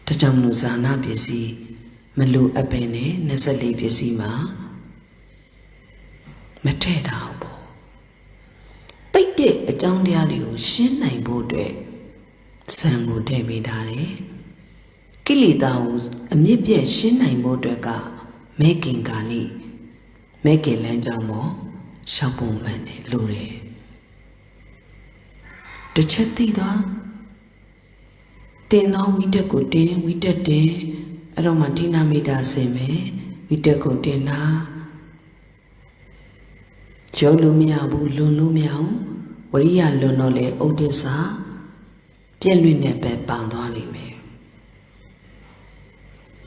တကြောင်လို့ဇာနာပစ္စည်းမလိုအပ်ပဲနဲ့24ပစ္စည်းမှာမထည့်တာပေါ့ပိတ်တဲ့အကြောင်းတရားတွေကိုရှင်းနိုင်ဖို့အတွက်ဇံကိုထည့်ပေးထားတယ်ကိလေသာကိုအမြင့်ပြည့်ရှင်းနိုင်ဖို့အတွက်ကမဲခင်ကာနိမဲခင်လမ်းကြောင်းပေါ်ရှောက်ပုံမှန်တယ်လို့တယ်တစ်ချက်သိသွားတင်သောဝိတက်ကိုတင်ဝိတက်တင်အဲ့တော့မှဒိနာမိတာဆင်မယ်ဝိတက်ကိုတင်တာရုပ်လို့မရဘူးလွန်လို့မရဘူးဝရိယလွန်တော့လေဥဒိစ္စပြည့်လွင့်နဲ့ပဲပန်သွားလိမ့်မယ်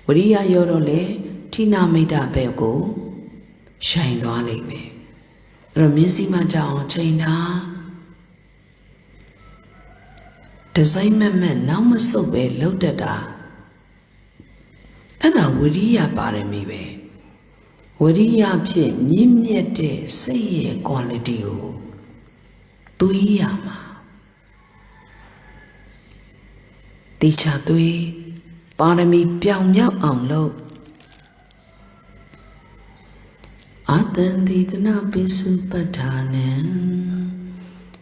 ဝရိယရောတော့လေဒိနာမိတာပဲကိုရှိုင်သွားလိမ့်မယ်အဲ့တော့မျက်စိမှကြောက်အောင်ချိန်တာဒီဇိုင်းမဲ့နောက်မဆုတ်ပဲလောက်တတ်တာအဲ့ဒါဝိရိယပါရမီပဲဝိရိယဖြင့်မြင့်မြတ်တဲ့စိတ်ရဲ့ quality ကိုသွေးရမှာတိချသွေးပါရမီပြောင်မြောက်အောင်လုပ်အာတန်တိတနာပိစုပဋ္ဌာနံ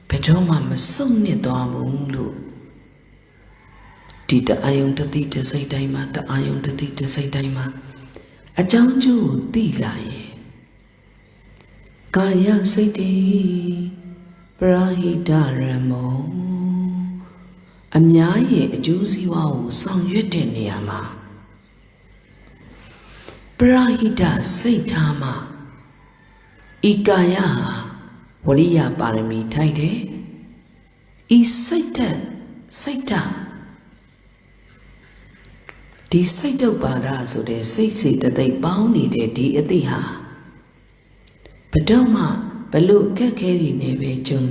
ဘယ်တော့မှမစုံနစ်သွားဘူးလို့ဒီတအာယုံတတိတစိတ်တိုင်းမှာတအာယုံတတိတစိတ်တိုင်းမှာအကြောင်းကျိုးကိုသိလာရင်ကာယစိတ်တေပရာဟိတရမောအများရဲ့အကျိုးစီးပွားကိုဆောင်ရွက်တဲ့နေရာမှာပရာဟိတစိတ်ထားမှာဤကာယဟာဝရိယပါရမီထိုက်တယ်ဤစိတ်ဓာတ်ဒီစိတ်တုပ်ပါဒဆိုတဲ့စိတ်စိတ်တသိပ်ပေါင်းနေတဲ့ဒီအသိဟာဘယ်တော့မှဘလို့အခက်ခဲတွေနဲ့ပဲကြုံ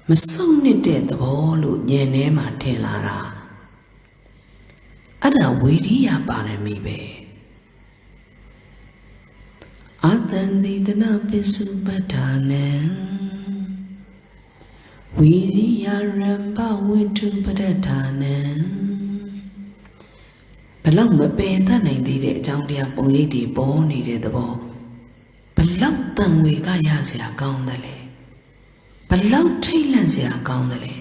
မဆုံးတဲ့သဘောလို့ဉာဏ်ထဲမှာထင်လာတာအဲ့ဒါဝိရိယပါရမီပဲအာတန်တိတနာပိစုပဋ္ဌာနံဝိရိယရမ္ပဝိတုပဋ္ဌာနံဘလောက်မပယ်တတ်နိုင်သေးတဲ့အကြောင်းတရားပုံရိပ်တွေပေါ်နေတဲ့သဘောဘလောက်တန်ငွေကရစရာကောင်းတယ်လေဘလောက်ထိတ်လန့်စရာကောင်းတယ်လေ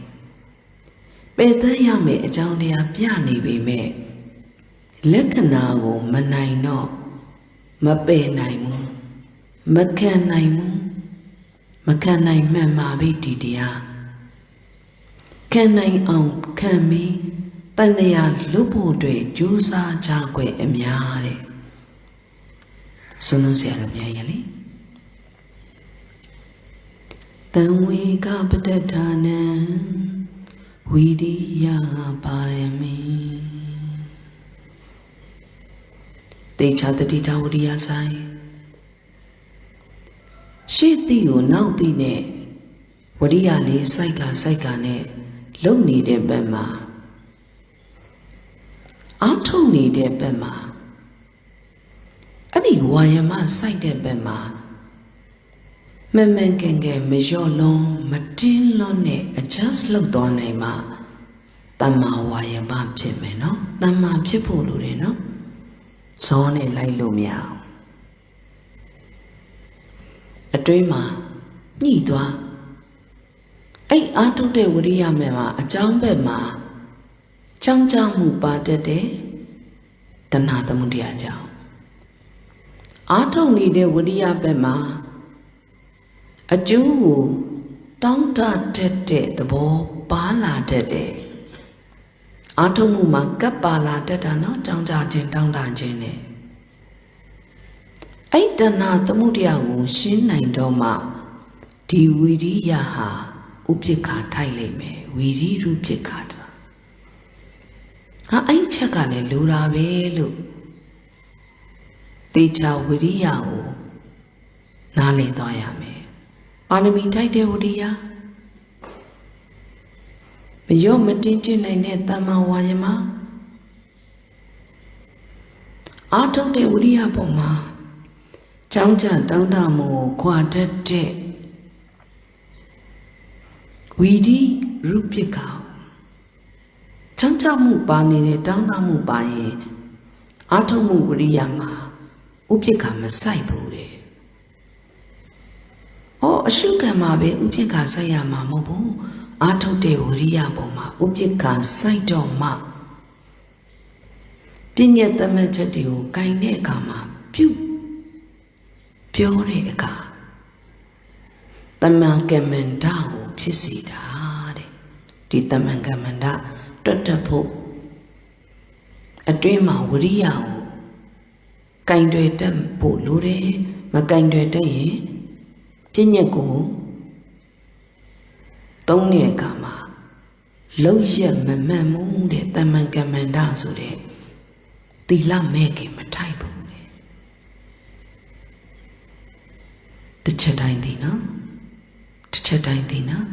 ပယ်တတ်ရမယ့်အကြောင်းတရားပြနေပေမဲ့လက္ခဏာကိုမနိုင်တော့မပယ်နိုင်ဘူးမခံနိုင်ဘူးမခံနိုင်မှန်ပါပြီဒီတရားခံနိုင်အောင်ခံပြီးတန်တရားလွတ်ဖို့အတွက်ကြိုးစားကြွယ်အများတဲ့ဆွလုံးဆရာတို့ပြန်ရလေတံဝေကပဋ္ဌာနံဝိရိယပါရမီတေချာတတိတဝရိယဆိုင်ရှေ့တိကိုနောက်တိနဲ့ဝရိယလေးစိုက်ကနဲ့လုံနေတဲ့ဘက်မှာအာထုံနေတဲ့ဘက်မှာအဲ့ဒီဝါယမစိုက်တဲ့ဘက်မှာမမှန်ကန်ကန်မလျော့လုံးမတင်းလွန်းနဲ့ adjust လုပ်သွားနိုင်မှတမ္မာဝါယမဖြစ်မယ်နော်တမ္မာဖြစ်ဖို့လိုတယ်နော်ဇောနဲ့လိုက်လို့မရအောင်အတွင်းမှာညှိသွားအဲ့အာထုတဲ့ဝရိယမဲ့မှာအကြောင်းဘက်မှာကြောင်းကြောင်းမှုပါတတ်တဲ့တဏှာသမုဒယကြောင့်အာထုနေတဲ့ဝရိယဘက်မှာ အကျိုးကိုတောင်းတတတ်တဲ့သဘောပါလာတတ်တယ်အားထုတ်မှုမှာကပ်ပါလာတတ်တာနော်ကြောင်းကြခြင်းတောင်းတခြင်းနဲ့အဲ့တဏှာသမုဒယကိုရှင်းနိုင်တော့မှဒီဝီရိယဟာဥပိ္ပခာထိုက်လိမ့်မယ်ဝီရိရုပိ္ပခာတာအဲ့ချက်ကလည်းလိုတာပဲလို့တေချာဝီရိယကိုနားလည်သွားရမယ်ပါရမီထိုက်တဲ့ဝီရိယမရော့မတင်းကျပ်နိုင်တဲ့တမ္မာဝါယမအားထုတ်တဲ့ဝိရိယပေါ်မှာကြောင်းကြတောင်းတမှုကိုခွာတတ်တဲ့ဝီရိရုပ္ပကချမ်းချမှုပါနေတဲ့တောင်းတမှုပါရင်အားထုတ်မှုဝိရိယမှာဥပ္ပကမဆိုင်ဘူးတဲ့။အရှုခံမှာပဲဥပ္ပကဆိုင်ရမှာမဟုတ်ဘူး။အားထုတ်တဲ့ဝိရိယပေါ်မှာဥပ္ပကဆိုင်တော့မှပြည့်ညတ်သမတ်ချက်တွေကိုဂိုင်တဲ့အခါမှာပြောတဲ့အခါတမန်ကမန္တကိုဖြစ်စေတာတဲ့ဒီတမန်ကမန္တတွတ်တက်ဖို့အတွင်းမှာဝိရိယကိုဂိုင်တွေတက်ဖို့လိုတယ်မဂိုင်တွေတက်ရင်ပြည့်ညတ်ကိုသုံးတဲ့အခါမှာလောက်ရက်မမှန်မှုတဲ့တမန်ကမန္တဆိုတဲ့သီလမဲ့ခင်မထိုက်ဘူးတဲ့တစ်ချက်တိုင်းသိနော်တစ်ချက်တိုင်းသိနော်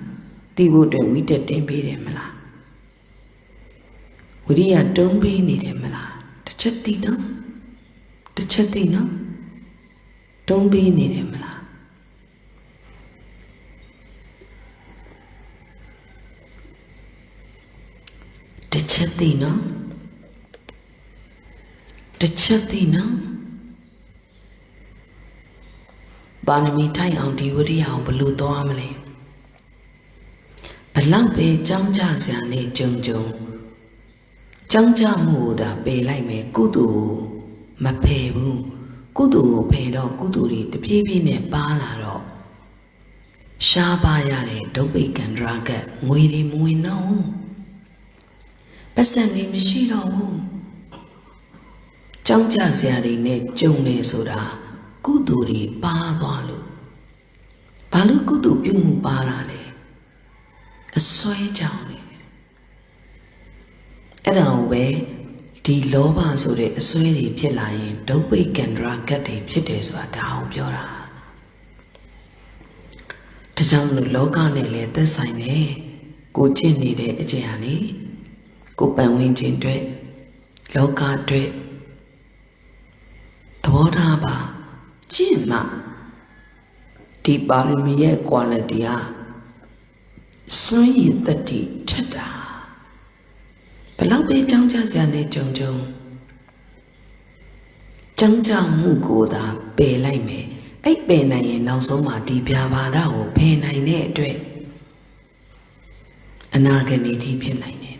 သိဖို့အတွက်ဝိတက်တင်ပေးတယ်မလားဝိရိယတွန်းပေးနေတယ်မလားတစ်ချက်သိနော်တစ်ချက်သိနော်တွန်းပေးနေတယ်မလားတစ်ချက်သိနော်တစ်ချက်သိနော်ပါရမီထိုင်အောင်ဒီဝိရိယအောင်ဘယ်လိုသွားမလဲဘလောက်ပဲကြောင်းကြစရာနဲ့ကြုံကြောင်းကြမှုတာပယ်လိုက်မယ်ကုသိုလ်မဖယ်ဘူးကုသိုလ်ကိုဖယ်တော့ကုသိုလ်တွေတပြေးပြေးနဲ့ပါလာတော့ရှားပါရတဲ့ဒုဗ္ဗိကန္ဒရာကငွေတွေမဝင်တော့ပတ်စံတွေမရှိတော့ဘူးကြောင်းကြစရာတွေနဲ့ကြုံနေဆိုတာကုသိုလ်တွေပါသွားလို့ဘာလို့ကုသိုလ်ပြုမှုပါလာလဲအစွဲကြောင့်လေအဲ့ဒါကိုပဲဒီလောဘဆိုတဲ့အစွဲတွေဖြစ်လာရင်ဒုဗ္ဗိကန္ဒရာကတ်တွေဖြစ်တယ်ဆိုတာဒါအောင်ပြောတာဒါကြောင့်လို့လောကနဲ့လည်းသက်ဆိုင်တယ်ကိုကျင့်နေတဲ့အကျင့်ဟာလေကိုပန်ဝင်းခြင်းအတွက်လောကအတွက်သဘောထားပါကျင့်မှဒီပါရမီရဲ့ quality ဟာစွန့်ရည်တတိထက်တာဘလောက်ပဲကြောင်းကြစရာနဲ့ကြုံကြောင်းကြမှုကိုသာပယ်လိုက်မယ်အဲ့ပယ်နိုင်ရင်နောက်ဆုံးမှာဒီပြာပါဒကိုဖယ်နိုင်တဲ့အတွက်အနာဂတ်နေ့ထိဖြစ်နိုင်တယ်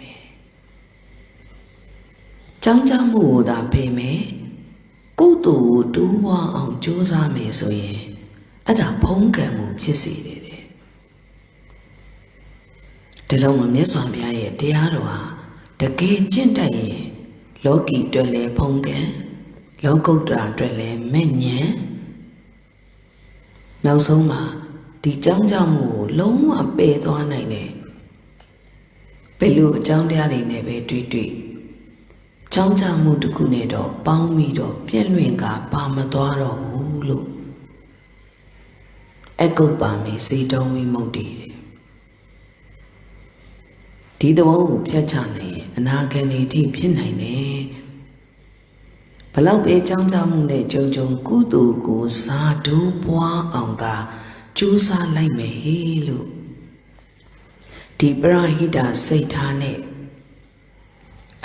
ကြောင်းကြမှုကိုသာဖယ်မယ်ကုသိုလ်ကိုတိုးပွားအောင်ကြိုးစားမယ်ဆိုရင်အဲ့ဒါဖုံးကံမှုဖြစ်စေတယ်တဲ့ဒါကြောင့်မြတ်စွာဘုရားရဲ့တရားတော်ဟာတကယ်ကျင့်တတ်ရင်လောကီအတွက်လည်းဖုံးကံလောကုတ္တရာအတွက်လည်းမဲ့ညံနောက်ဆုံးမှာဒီကြောင်းကြမှုကိုလုံးဝပယ်သွားနိုင်တယ်ဘယ်လိုအကြောင်းတရားတွေနဲ့ပဲတွေ့ကြောင်းကြမှုတစ်ခုနဲ့တော့ပေါင်းပြီးတော့ပြည့်လွင်ကပါမသွားတော့ဘူးလို့အကုပ္ပါမေစေတုံးဝိမုတ်တိတဲ့ဒီသဘောကိုဖြတ်ချနိုင်ရင်အနာဂတ်နေ့ထိဖြစ်နိုင်တယ်ဘလောက်ပဲကြောင်းကြမှုနဲ့ကြုံကုသိုလ်ကိုစားတိုးပွားအောင်သာကြိုးစားလိုက်မယ်ဟေးလို့ဒီပရဟိတစိတ်ထားနဲ့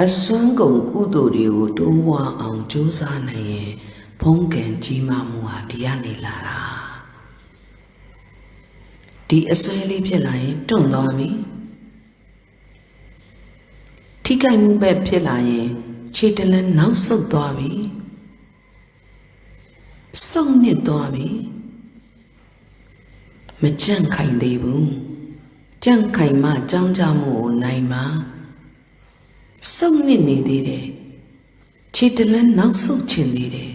အစွမ်းကုန်ကုသိုလ်တွေကိုတိုးပွားအောင်ကြိုးစားနိုင်ရင်ဖုံးကံကြီးမားမှုဟာဒီကနေလာတာဒီအစွဲလေးဖြစ်လာရင်တွန့်သွားပြီထိခိုက်မှုပဲဖြစ်လာရင်ခြေတလန်းနောက်ဆုတ်သွားပြီစုံနစ်သွားပြီ မကြန့်ခိုင်သေးဘူးကြန့်ခိုင်မှကြောင်းကြမှုကိုနိုင်မှာစုံနစ်နေသေးတယ်ခြေတလန်းနောက်ဆုတ်ချင်သေးတယ်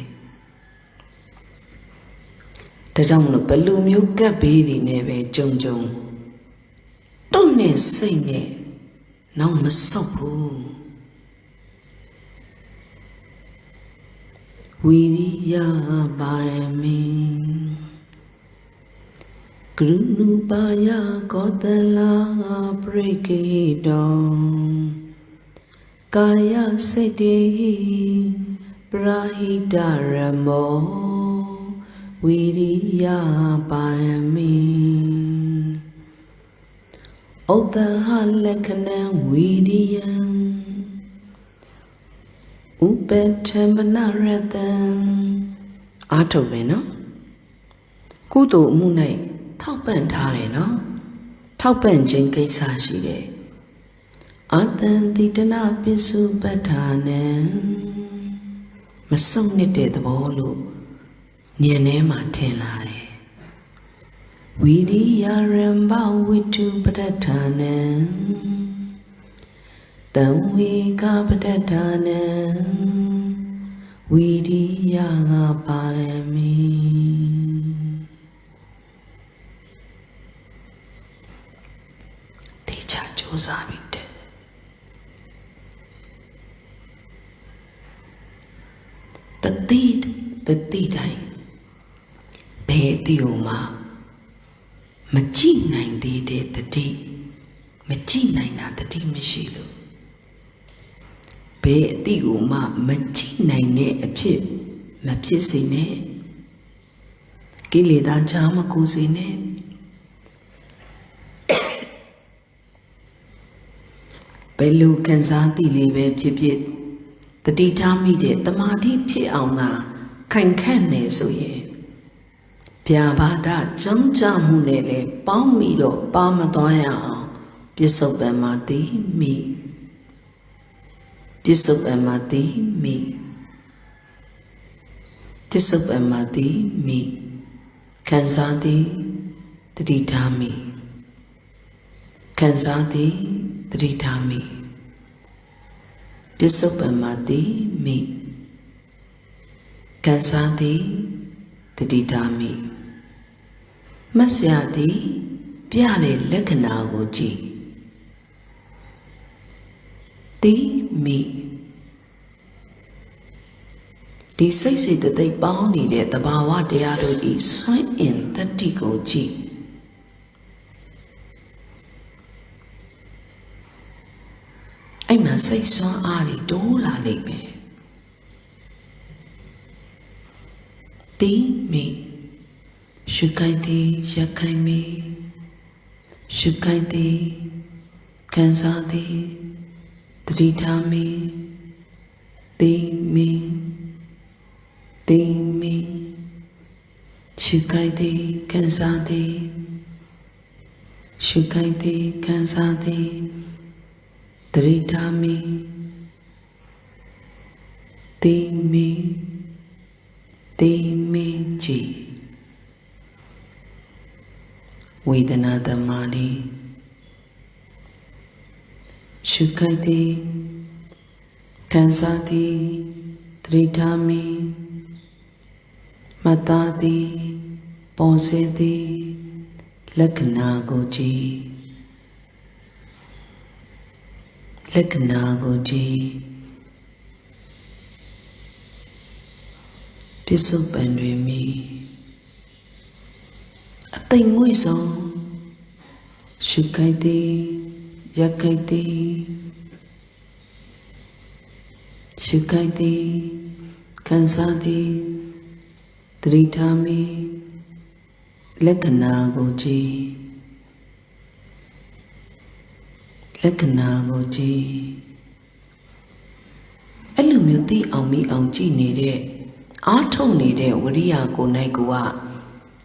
ဒါကြောင့်မလို့ဘလူမျိုးကပ်ဘေးတွေနဲ့ပဲကြုံတွန့်နေစိတ်နဲ့နောက်မဆုတ်ဘူးဝီရိယပါရမီကရုဏုပါယကောတလာပရိကေတောကာယစိတ်တေပရာဟိတရမောဝီရိယပါရမီဩတဟလက္ခဏံဝီရိယံဥပထမနရတံအားထုတ်ပဲနော်ကုသိုလ်အမှု၌ထောက်ပံ့ထားတယ်နော်ထောက်ပံ့ခြင်းကိစ္စရှိတယ်အာတံတိတနာပိစုပဋ္ဌာနံမစုံနှစ်တဲ့သဘောလို့ဉာဏ်ထဲမှာထင်လာတယ်ဝိရိယရံဘဝိတုပဋ္ဌာနံတံဝေကပဋ္ဌာနံဝိရိယပါရမီတေချာကြိုးစားပြီးတဲ့တတိတိုင်းဘယ်အတိဟိုမှာမကြည့်နိုင်သေးတဲ့တတိမကြည့်နိုင်တာတတိမရှိလို့ဘယ်အတိဟိုမှမကြည့်နိုင်တဲ့အဖြစ်မဖြစ်စေနဲ့ကိလေသာချာမကူစေနဲ့ဘယ်လိုခံစားသိလေးပဲဖြစ်ဖြစ်တတိထားမိတဲ့တမာတိဖြစ်အောင်သာခိုင်ခန့်နေဆိုရင်ဗျာပါဒကြောင်းကြမှုနဲ့လည်းပေါင်းပြီးတော့ပါမသွားရအောင်ပြစ္ဆုတ်ပံမှာသိမိပြစ္ဆုတ်ပံမှာသိမိပြစ္ဆုတ်ပံမှာသိမိခံစားသည်တတိထားမိခံစားသည်တတိထားမိပြစ္ဆုတ်ပံမှာသိမိခံစားသည်တတိထားမိမဆရာသည်ပြတဲ့လက္ခဏာကိုကြည့်သိမိဒီစိတ်စိတ်တိတ်ပေါင်းနေတဲ့သဘာဝတရားတို့ဤဆွမ်းအင်တတိကိုကြည့်အဲ့မှာစိတ်ဆွမ်းအားတွေတိုးလာလိမ့်မယ်သိမိရှုခိုက်သည်ရက်ခိုက်မိရှုခိုက်သည်ခံစားသည်တတိထားမိသိမိသိမိရှုခိုက်သည်ခံစားသည်ရှုခိုက်သည်ခံစားသည်တတိထားမိသိမိသိမိကြည်ဝေဒနာတမာတိရှုခိုက်သည်ခံစားသည်တတိထားမိမတ္တသည်ပေါ်စေသည်လက္ခဏာကိုကြည်လက္ခဏာကိုကြည်ပြစ္ဆုတ်ပံတွေမိအသိမ်မွေ့ဆုံးရှုခိုက်သည်ရက်ခိုက်သည်ရှုခိုက်သည်ခံစားသည်တတိထားမိလက္ခဏာကိုကြည်လက္ခဏာကိုကြည်အဲ့လိုမျိုးသိအောင်မိအောင်ကြည်နေတဲ့အားထုတ်နေတဲ့ဝရိယကိုနိုင်က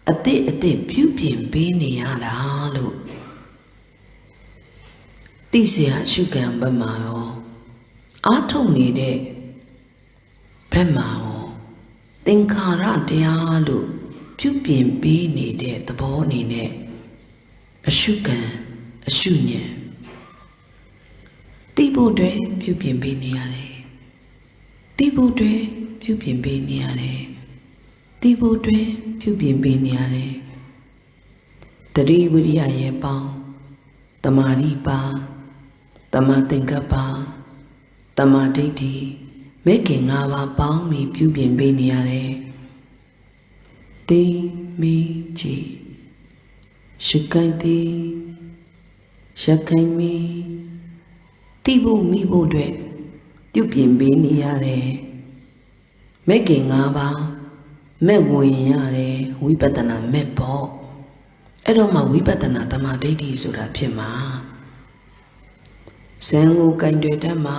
အသစ်ပြုပြင်ပေးနေရတာလို့သိเสียရှုခံဘက်မှာရောအားထုတ်နေတဲ့ဘက်မှာရောသင်္ခါရတရားလို့ပြုပြင်ပေးနေတဲ့သဘောအနေနဲ့ အရှုခံအရှုဉဏ်သိဖို့အတွက်ပြုပြင်ပေးနေရတယ်သိဖို့အတွက်ပြုပြင်ပေးနေရတယ်သိဖို့အတွက်ပြုပြင်ပေးနေရတယ်တတိဝိရိယရဲ့ပေါင်းတမာတိပါတမာသင်္ကပ္ပတမာဒိဋ္ဌိမဲ့ခင်၅ပါးပေါင်းပြီးပြုပြင်ပေးနေရတယ်သိမိကြည်ရှုကိုက်သည်ရခိုင်မီတိဖို့မိဖို့အတွက်ပြုပြင်ပေးနေရတယ်မဲ့ခင်၅ပါးမဲ့ဝင်ရတယ်ဝိပဿနာမဲ့ပေါ့အဲ့တော့မှဝိပဿနာတမာဒိဋ္ဌိဆိုတာဖြစ်မှာဇံကိုကင်တွေတတ်မှာ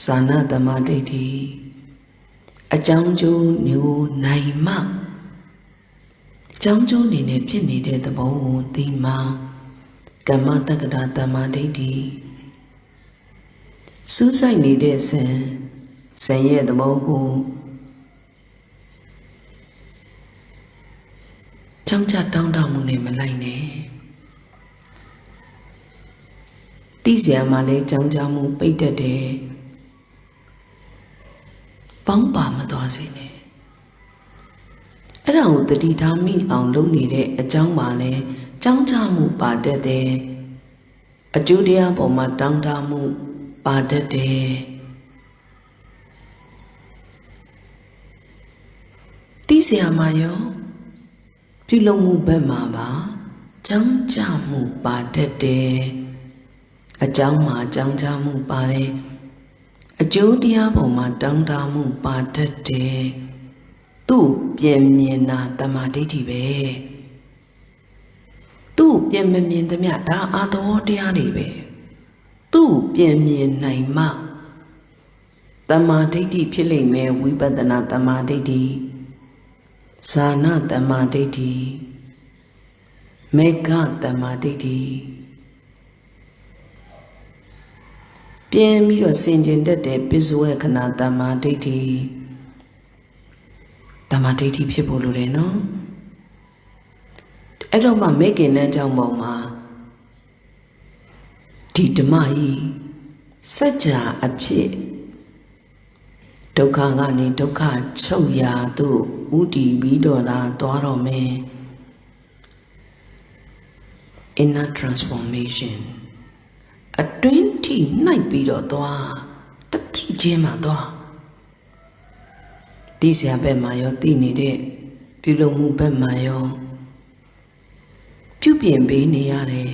ဇာနာတမာဒိဋ္ဌိအကြောင်းကျိုးမျိုးနိုင်မှကြောင်းကျိုးနေနဲ့ဖြစ်နေတဲ့သဘောကိုသိမှကမ္မတက္ကတာတမာဒိဋ္ဌိစူးစိုက်နေတဲ့ဇံရဲ့သဘောကိုကြောင်းကြတောင်းတမှုနဲ့မလိုက်နဲ့သိစရာမှလည်းကြောင်းကြမှုပိတ်တတ်တယ်ပေါင်းပါမသွားစေနဲ့အဲ့ဒါကိုတတိထားမိအောင်လုပ်နေတဲ့အကြောင်းပါလဲကြောင်းကြမှုပါတတ်တယ်အကျိုးတရားပေါ်မှာတောင်းတမှုပါတတ်တယ်သိစရာမှရောပြုလုပ်မှုဘက်မှာပါကြောင်းကြမှုပါတတ်တယ်အကြောင်းမှာကြောင်းကြမှုပါတယ်အကျိုးတရားပေါ်မှာတောင်းတမှုပါတတ်တယ်သူ့ပြင်မြင်တာတမာဒိဋ္ဌိပဲသူ့ပြင်မမြင်သမျှဒါအာသဝတရားတွေပဲသူ့ပြင်မြင်နိုင်မှတမာဒိဋ္ဌိဖြစ်လိမ့်မယ်ဝိပဿနာတမာဒိဋ္ဌိဇာနာတမာဒိဋ္ဌိမေဃတမာဒိဋ္ဌိပြန်ပြီးတော့စင်ကြင်တတ်တဲ့ပိစဝေခဏတမာဒိဋ္ဌိတမာဒိဋ္ဌိဖြစ်ဖို့လိုတယ်နော်အဲ့တော့မှမေခင်လမ်းကြောင်းပေါ်မှာဒီဓမ္မကြီးစัจ जा အဖြစ်ဒုက္ခကနေဒုက္ခချုပ်ရာသို့ဥတည်ပြီးတော့လာသွားတော့မယ် inner transformation အတွင်းထိနှိုက်ပြီးတော့သွားတတိချင်းမှာသွားသိစရာဘက်မှာရောသိနေတဲ့ပြုလုပ်မှုဘက်မှာရောပြုပြင်ပေးနေရတယ်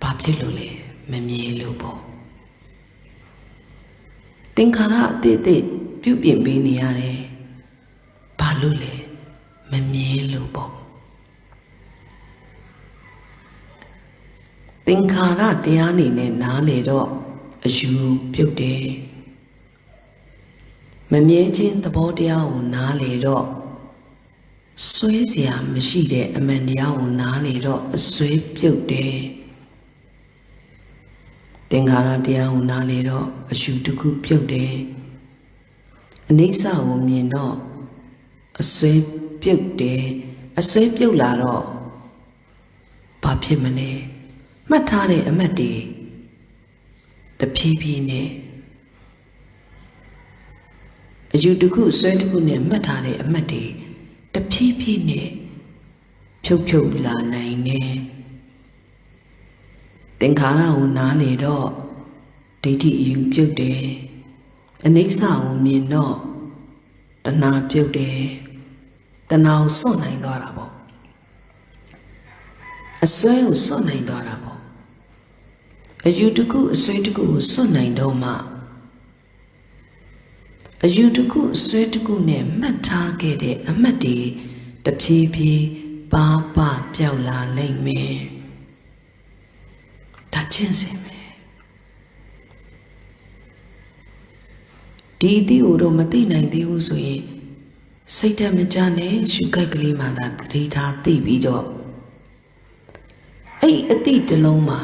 ဘာဖြစ်လို့လဲမမြင်လို့ပေါ့သင်္ခါရအသေးသေးပြုပြင်ပေးနေရတယ်ဘာလို့လဲမမြင်လို့ပေါ့သင်္ခါရတရားနေနဲ့နားလေတော့အယူပြုတ်တယ်မမြဲခြင်းသဘောတရားကိုနားလေတော့ဆွဲเสียမရှိတဲ့အမှန်တရားကိုနားလေတော့အဆွဲပြုတ်တယ်သင်္ခါရတရားကိုနားလေတော့အယူတစ်ခုပြုတ်တယ်အနိစ္စကိုမြင်တော့အဆွဲပြုတ်တယ်အဆွဲပြုတ်လာတော့ဘာဖြစ်မလဲမှတ်ထားတဲ့အမှတ်တွေတဖြည်းဖြည်းနဲ့အယူတစ်ခုဆွဲတစ်ခုနဲ့မှတ်ထားတဲ့အမှတ်တွေတဖြည်းဖြည်းနဲ့ဖြုတ်လာနိုင်တယ်သင်္ခါရကိုနားလေတော့ဒိဋ္ဌိအယူပြုတ်တယ်အနိစ္စကိုမြင်တော့တဏှာပြုတ်တယ်တဏှာကိုစွန့်နိုင်သွားတာပေါ့အစွဲကိုစွန့်နိုင်သွားတာပေါ့အယူတစ်ခုအစွဲတစ်ခုကိုစွန့်နိုင်တော့မှအယူတစ်ခုအစွဲတစ်ခုနဲ့မှတ်ထားခဲ့တဲ့အမှတ်တွေတဖြည်းဖြည်းပါပပျောက်လာလိမ့်မယ်ဒါချင်းစင်မယ်ဒီအသည့်ကိုတော့မသိနိုင်သေးဘူးဆိုရင်စိတ်ဓာတ်မကြနဲ့ရှုခိုက်ကလေးမှသာတတိထားသိပြီးတော့အဲ့အသည့်တစ်လုံးမှာ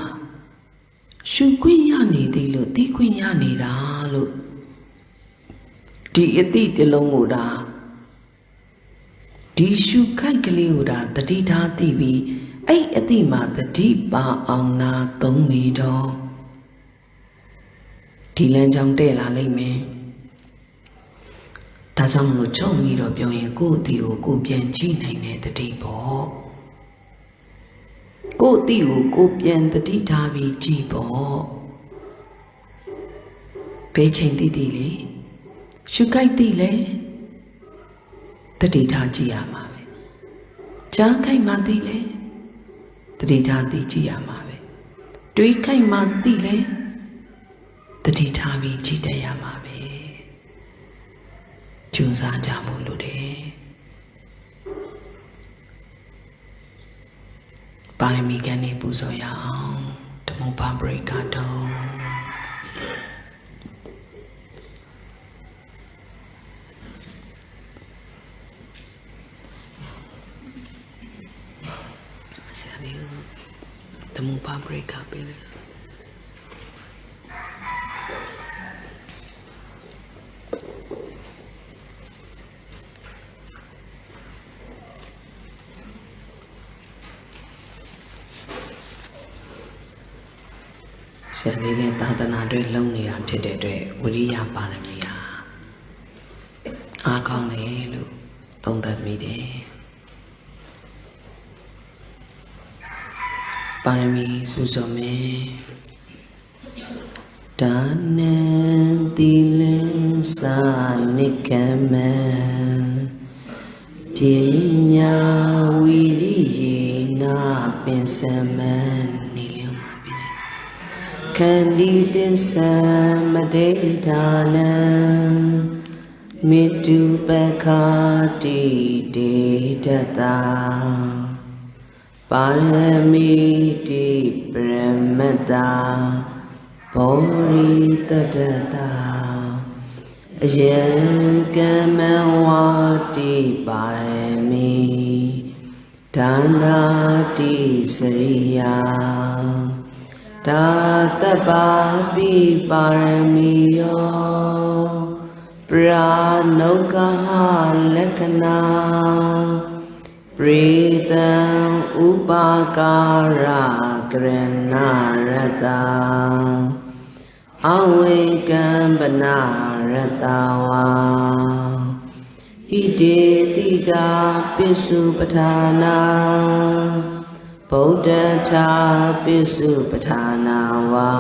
ရှုခွင့်ရနေသေးလို့သိခွင့်ရနေတာလို့ဒီအသည့်တစ်လုံးကိုဒါဒီရှုခိုက်ကလေးကိုဒါတတိထားသိပြီး အဲ့အတိမှာတတိပါအောင်နာသုံးမိတော့ဒီလမ်းကြောင်းတဲ့လာလိမ့်မယ်ဒါကြောင့်မလို့ချုပ်ပြီးတော့ပြောရင်ကိုယ့်အတိကိုကိုပြန်ကြည့်နိုင်တဲ့တတိပေါ့ကိုယ့်အတိကိုကိုပြန်တတိထားပြီးကြည့်ပေါ့ဘယ်ချိန်တည်တည်လေရှုကြိုက်တည်လေတတိထားကြည့်ရမှာပဲကြားကြိုက်မှတည်လေတတိထားတည်ကြည့်ရမှာပဲတွေးကြိုက်မှတည်လေတတိထားပြီးကြည့်တတ်ရမှာပဲကြိုးစားကြဖို့လိုတယ်ပါရမီကနေပူဇော်ရအောင်ဓမ္မပပရိကတော့ဆရာလေးဓမ္မပပရိကပေးလေဆရာလေးနဲ့သာသနာတွေလုံးနေတာဖြစ်တဲ့အတွက်ဝိရိယပါရမီဟာအားကောင်းတယ်လို့သုံးသပ်မိတယ်ပါရမီပူဇော်မယ်ဒါနံတိလင်္စာနိကမံပညာဝိရိယေနပင်စမံနေလျောမှာပြီခန္ဒီသစ္စာမတေဒါနံမိတုပခာတိတေတတာပါရမီတိပရမတ္တာဘောရိတတတာအယံကမံဝါတိပါရမီဒါနာတိစရိယာဒါတပ္ပပိပါရမီယောပရာနုကဟလက္ခဏာပရိသံဥပါကာရကရဏရတအဝေကံပနာရတဝါဟိတေတိတာပိစုပဌာနာဗုဒ္ဓထာပိစုပဌာနာဝါ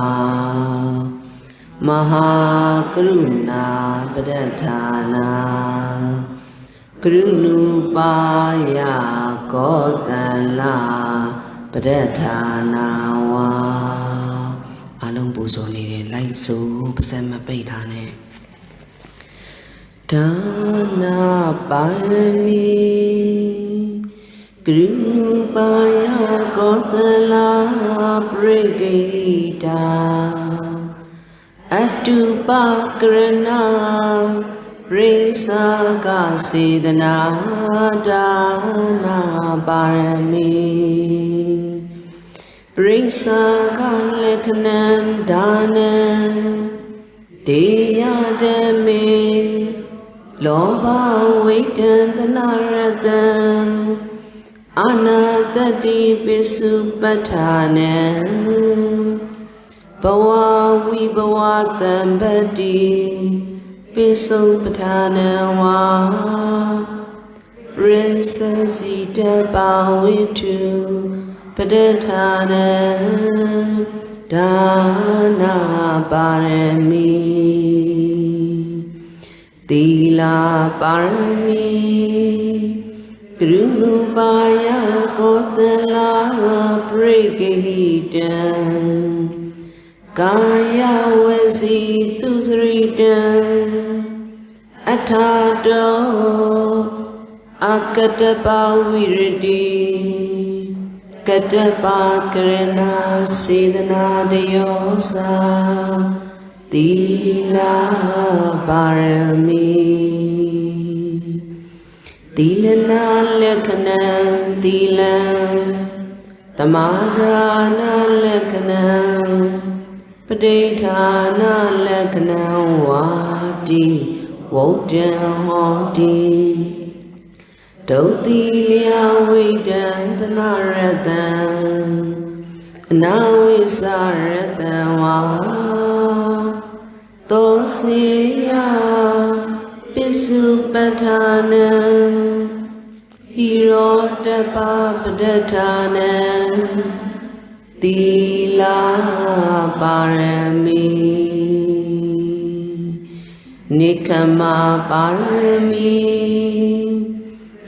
မဟာကရုဏာပဋ္ဌာနာကရုဏုပါယကောတန္လာပဋ္ဌာနာဝါအလုံးပူဇော်နေတဲ့လိုက်စို့ပါစမပိတ်ထားနဲ့ဒါနာပါရမီကရုဏုပါယကောတန္လာပရိဂိတာအတုပကရဏပရိသကစေတနာဒါနာပါရမီပရိသကလက္ခဏံဒါနံဒေယဓမ္မေလောဘဝိတံသနာရတံအနာတတိပိစုပဋ္ဌာနံဘဝဝိဘဝတံပတိပိစုပဋ္ဌာနံဝါပရိသစီတပါဝိတုပဋ္ဌာနံဒါနာပါရမီသီလပါရမီကရုဏုပါယကောတလာပရိဂဟိတံကာယဝစီသူစရိတံအထာတောအကတပဝိရတိကတပကရဏစေတနာတယောစာသီလပါရမီသီလနာလက္ခဏံသီလံသမာဒါနာလက္ခဏံပဋိဌာနာလက္ခဏံဝါတိဝုဒ္ဓံဟောတိဒ Dodilia Vedan Naratan Navisaratawa Dosiya Pisupatana Hiro Tapapadatana Tila Parami Nikama Parami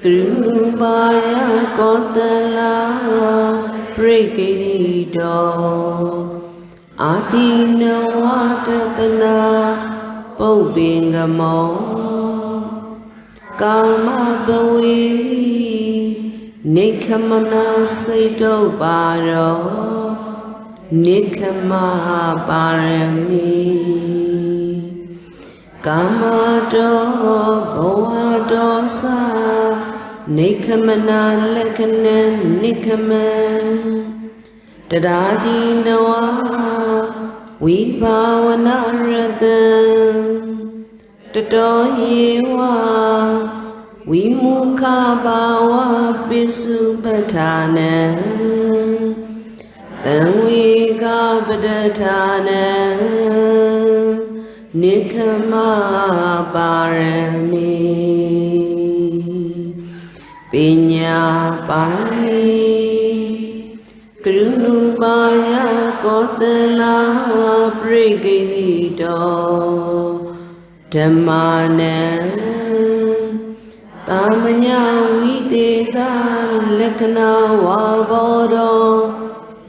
Krupaya Kotala Prikito Adina Watatana Pobingamo Kama Bawi Nikamana Saito Baro Nikama Parami Kamado Boadosa Nikamana Lekanen Nikaman Dadadi Noa Vipavanaratham Tadoyewa Vimukhabhava Pisupathanam Tanvikapadathanam Nikama Parami Pinya Parami Krunupaya Kotala Prigito Dhammanam Tamanya Videta Lekana Vavodo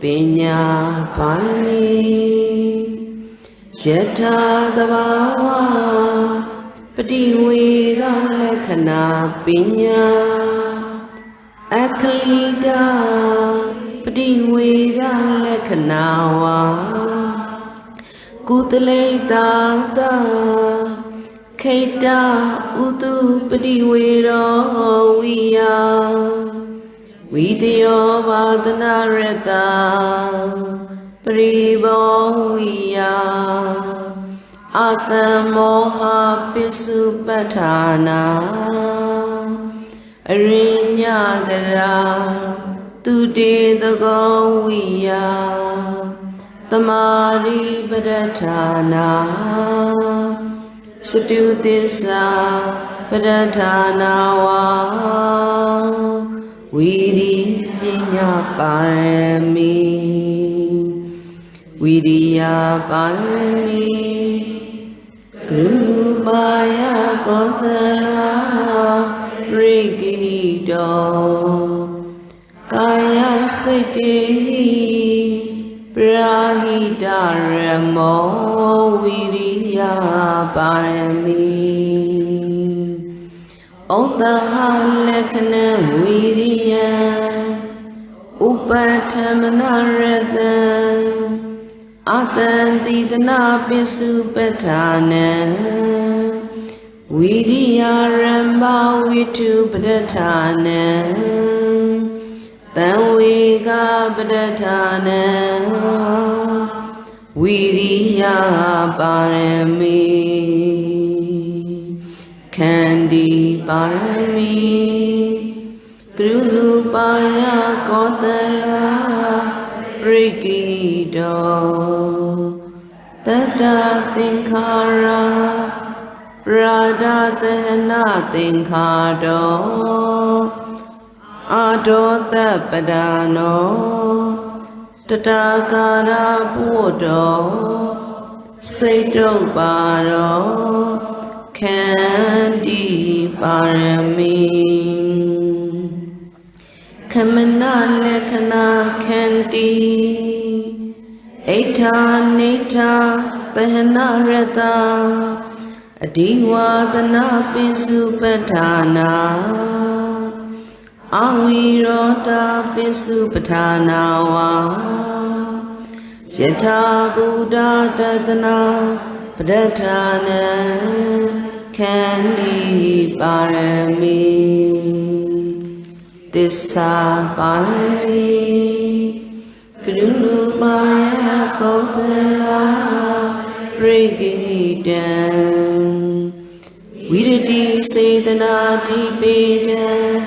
Pinya Parami Yatha Gavawa Patiwira Lekana Pinya Akalida Patiwira Lekanawa Kutaleta Kaita Utu Patiwira Viya Vidyo Vadanareta Pribo Viya Atamoha Pisupatana Arinyagara Tude Dago Viya Tamari Padatana Satutisa Padatana Wa Vidi Pinya Parami Vidya Parami Krupaya Kotala Prigito Kaya Siddhi Prahidaramo Vidya Parami Otaha Lekana Vidya Upatamanaratham Atantidana Pisupatana Vidya Ramba Vitupadatana Tanvika Padatana Vidya Parami Kandi Parami Krunupaya Kotala Prigito Tata Tinkara Prada Tehana Tinkado Adota Padano Tatakara Pudo Saito Baro Kandi Parami Kamana Lekana Kandi Eta Neta Tahanarata Adiwadana Pisupatana Avirota Pisupatana Wa Yatha Buddha Tatana Padatana Kandi Parami Tissa Parami Krunupaya Kotala Prigidam Vidati Sedana Dipedam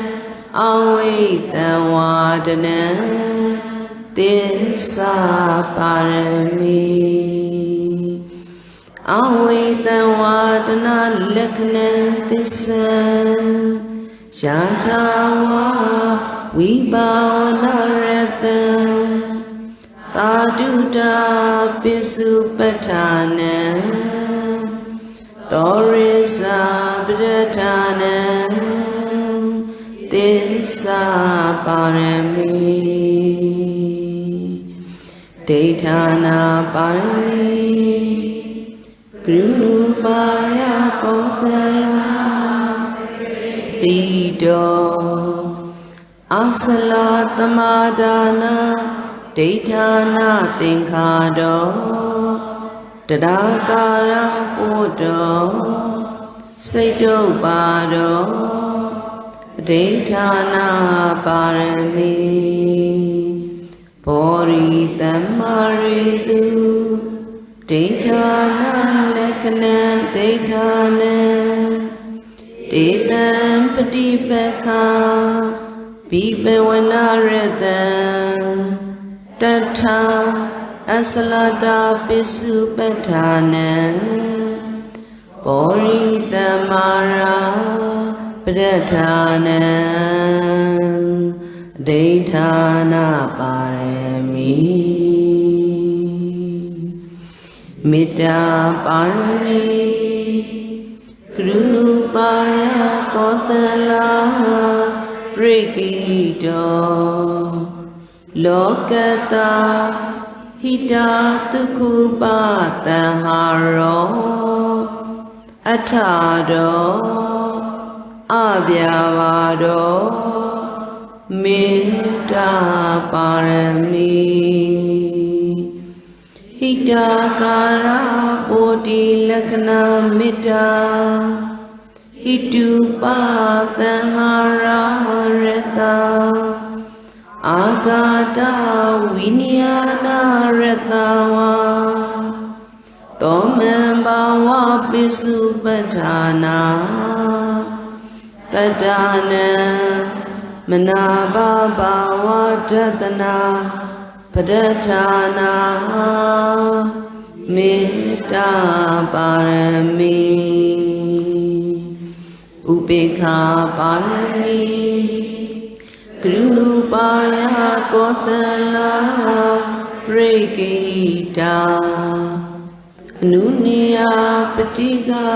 Awaitavadana Tissa Parami Awaitavadana Lakna Tissa Shatawa Vibhavanaradam Taduda Pisupatana Torisa Pratana Tissa Parami Daythana Parami Grunupaya Kotala Pido Asala Tamadana Daythana Tinkhado Tadakara Podo Saito Bado Daythana Parami Pori Tamaridu Daythana Lakana Daythana Detam Patipaka Pipavanarada Tata Asalada Pisupatana Pori Tamara Pratana Daythana Parami Mita Parami Krunupaya Kotala Prikido Lokata Hita Tukupata Haro Atado Avyavado Mita Parami Hitakara Bodhi Lakna Mita Hitupatahara Reta Agata Vinyana Retawa Tomembawa Pisupatana Tadana Manabhawa Tatana Padatana Mita Parami Upekha Parami Krunupaya Kotala Prekita Anunya Patiga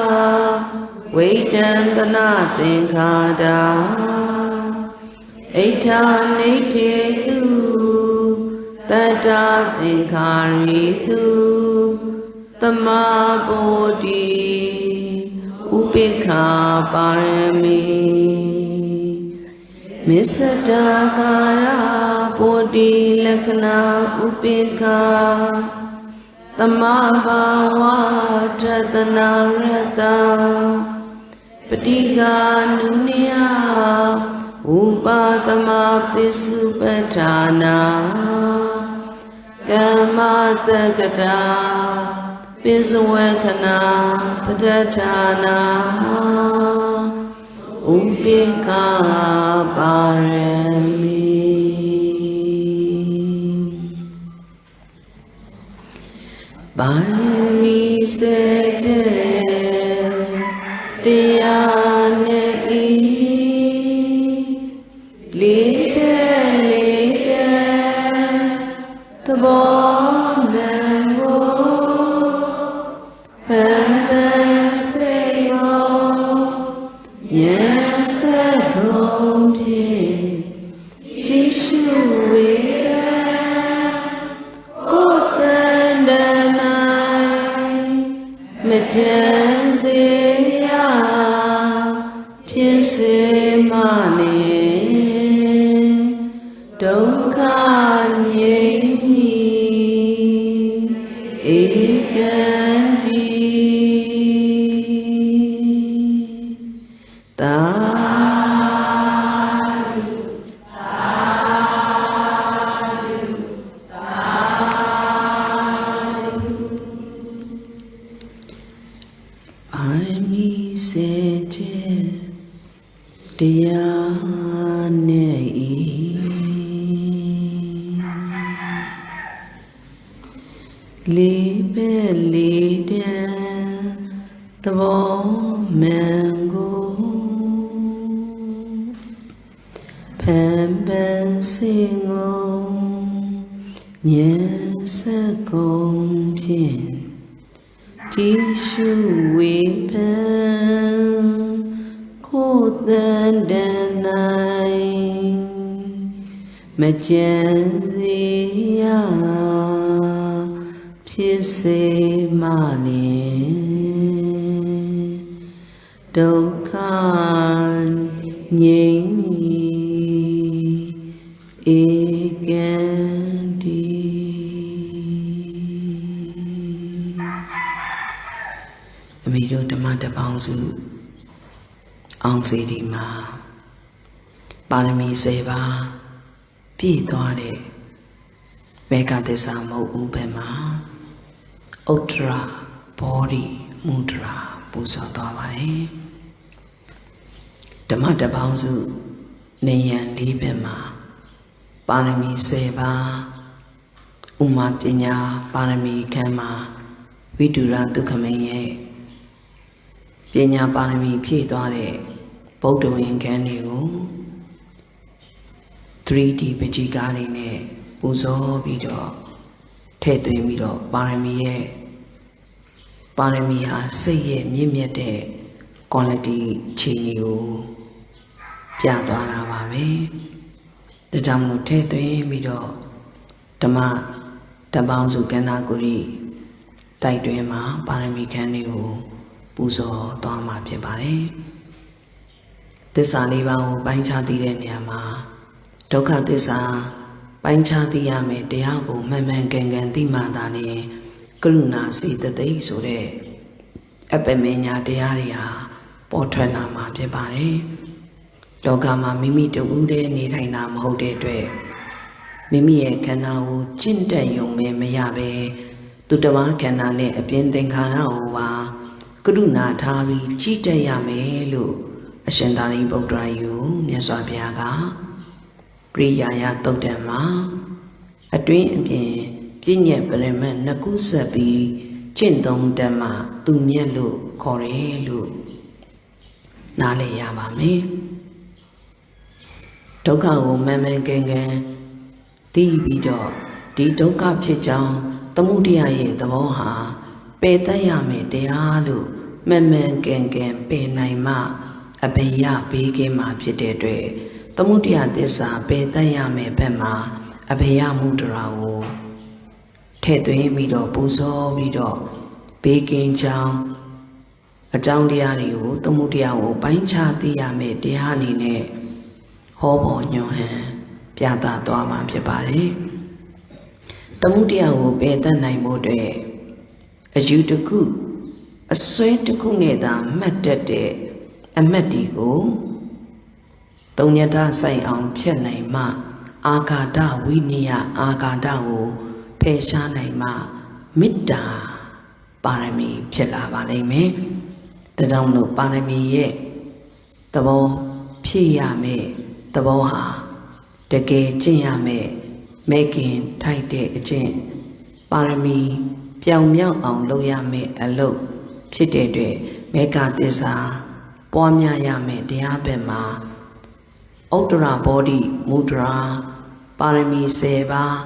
Vaidantana Tinkhada Aita Netetu Tata Tinkharitu Tama Bodhi Upekha Parami Misadakara Bodhi Lakna Upekha Tamabhawa Tatana Rata Patiga Nunya Upatama Pisupatana Kamatakata Piswakana Padatana Upekha Parami Parami Sete Dhyane Lede Lede Tabo Membo Pembe Seyo Nyasa Gompye Jishu Wega Kotandanai Majanseya Pyese Mane Dukha Nyeni Ekandi Parami Sete Dhyane လေးပဲလေးတန်းသဘောမှန်ကိုဖန်ပန်စင်ကုန်ဉာဏ်စက်ကုန်ဖြင့်ကြည်ရှုဝေဖန်ကိုယ်တန်တန်နိုင်မကြံစီရဖြစ်စေမှလျင်ဒုက္ခငြိမ်းမည်ဧကံတိအမိတို့ဓမ္မတပေါင်းစုအောင်စီဒီမှာပါရမီ10ပါးပြည့်သွားတဲ့ဘေကသစ္စာမဟုတ်ဘူးပဲမှာဥတ္တရာဘောဓိမုဒ္ဒရာပူဇော်သွားပါတယ်ဓမ္မတပေါင်းစုနေရန်၄ဘက်မှာပါရမီ10ပါးဥမာပညာပါရမီခမ်းမှာဝိတုရဒုက္ခမိန်ရဲ့ပညာပါရမီဖြည့်သွားတဲ့ဗုဒ္ဓဝိဉ္ခမ်းတွေကို 3D ပဋိကားလေးနဲ့ပူဇော်ပြီးတော့ထည့်သွင်းပြီးတော့ပါရမီဟာစိတ်ရဲ့မြင့်မြတ်တဲ့ quality ခြေနေကိုပြသွားတာပါပဲဒါကြောင့်မို့ထည့်သွင်းပြီးတော့ဓမ္မတပေါင်းစုကန္နာကုရီတိုက်တွင်မှာပါရမီခန်းတွေကိုပူဇော်သွားမှာဖြစ်ပါတယ်သစ္စာလေးပါးကိုပိုင်းခြားသိတဲ့နေရာမှာဒုက္ခသစ္စာပိုင်းခြားသိရမယ်တရားကိုမှန်မှန်ကန်ကန်သိမှသာလျှင်ကရုဏာစေတသိက်ဆိုတဲ့အပ္ပမညာတရားတွေဟာပေါ်ထွက်လာမှာဖြစ်ပါတယ်လောကမှာမိမိတူဦးတည်းနေထိုင်တာမဟုတ်တဲ့အတွက်မိမိရဲ့ခန္ဓာကိုကျင့်တတ်ရုံပဲမရပဲသူတစ်ပါးခန္ဓာနဲ့အပြင်သင်္ခါရကိုပါကရုဏာထားပြီးကြည်တတ်ရမယ်လို့အရှင်သာရိပုတ္တရာယုမြတ်စွာဘုရားကပရိယာယသုတ်တံမှာအတွင်းအပြင်ပြည့်ညက်ပရမတ်နှစ်ခုဆက်ပြီးကျင့်သုံးတတ်မှသူမြတ်လို့ခေါ်တယ်လို့နားလည်ရပါမယ်ဒုက္ခကိုမှန်မှန်ကန်ကန်သိပြီးတော့ဒီဒုက္ခဖြစ်ကြောင်းသမုဒယရဲ့သဘောဟာပယ်တတ်ရမယ်တရားလို့မှန်မှန်ကန်ကန်ပယ်နိုင်မှအဘိယဘေးကင်းမှာဖြစ်တဲ့အတွက်သမုဒယသစ္စာပယ်တတ်ရမယ်ဘက်မှာအဘိယမုဒ္ဒရာကိုထည့်သွင်းပြီးတော့ပူဇော်ပြီးတော့ဘေးကင်းကြောင်းအကြောင်းတရားတွေကိုသမုဒယကိုပိုင်းခြားသိရမယ်တရားအနေနဲ့ဟောပေါ်ညွှန်ဟန်ပြသသွားမှာဖြစ်ပါတယ်သမုဒယကိုပယ်တတ်နိုင်ဖို့အတွက်အယူတစ်ခုအစွဲတစ်ခုနဲ့သာမှတ်တတ်တဲ့အမတ်ဒီကိုတုံညတဆိုင်အောင်ဖြတ်နိုင်မှအာဃာတဝိနည်းအာဃာတကိုဖယ်ရှားနိုင်မှမေတ္တာပါရမီဖြစ်လာပါလိမ့်မယ်ဒါကြောင့်လို့ပါရမီရဲ့သဘောဖြည့်ရမယ်သဘောဟာတကယ်ကျင့်ရမယ်မဲခင်ထိုက်တဲ့အကျင့်ပါရမီပြောင်မြောက်အောင်လုပ်ရမယ်အလုပ်ဖြစ်တဲ့အတွက်မေဃသစ္စာပွားများရမယ်တရားဘက်မှာဥတ္တရာဘောဓိမုဒ္ဒရာပါရမီ10ပါး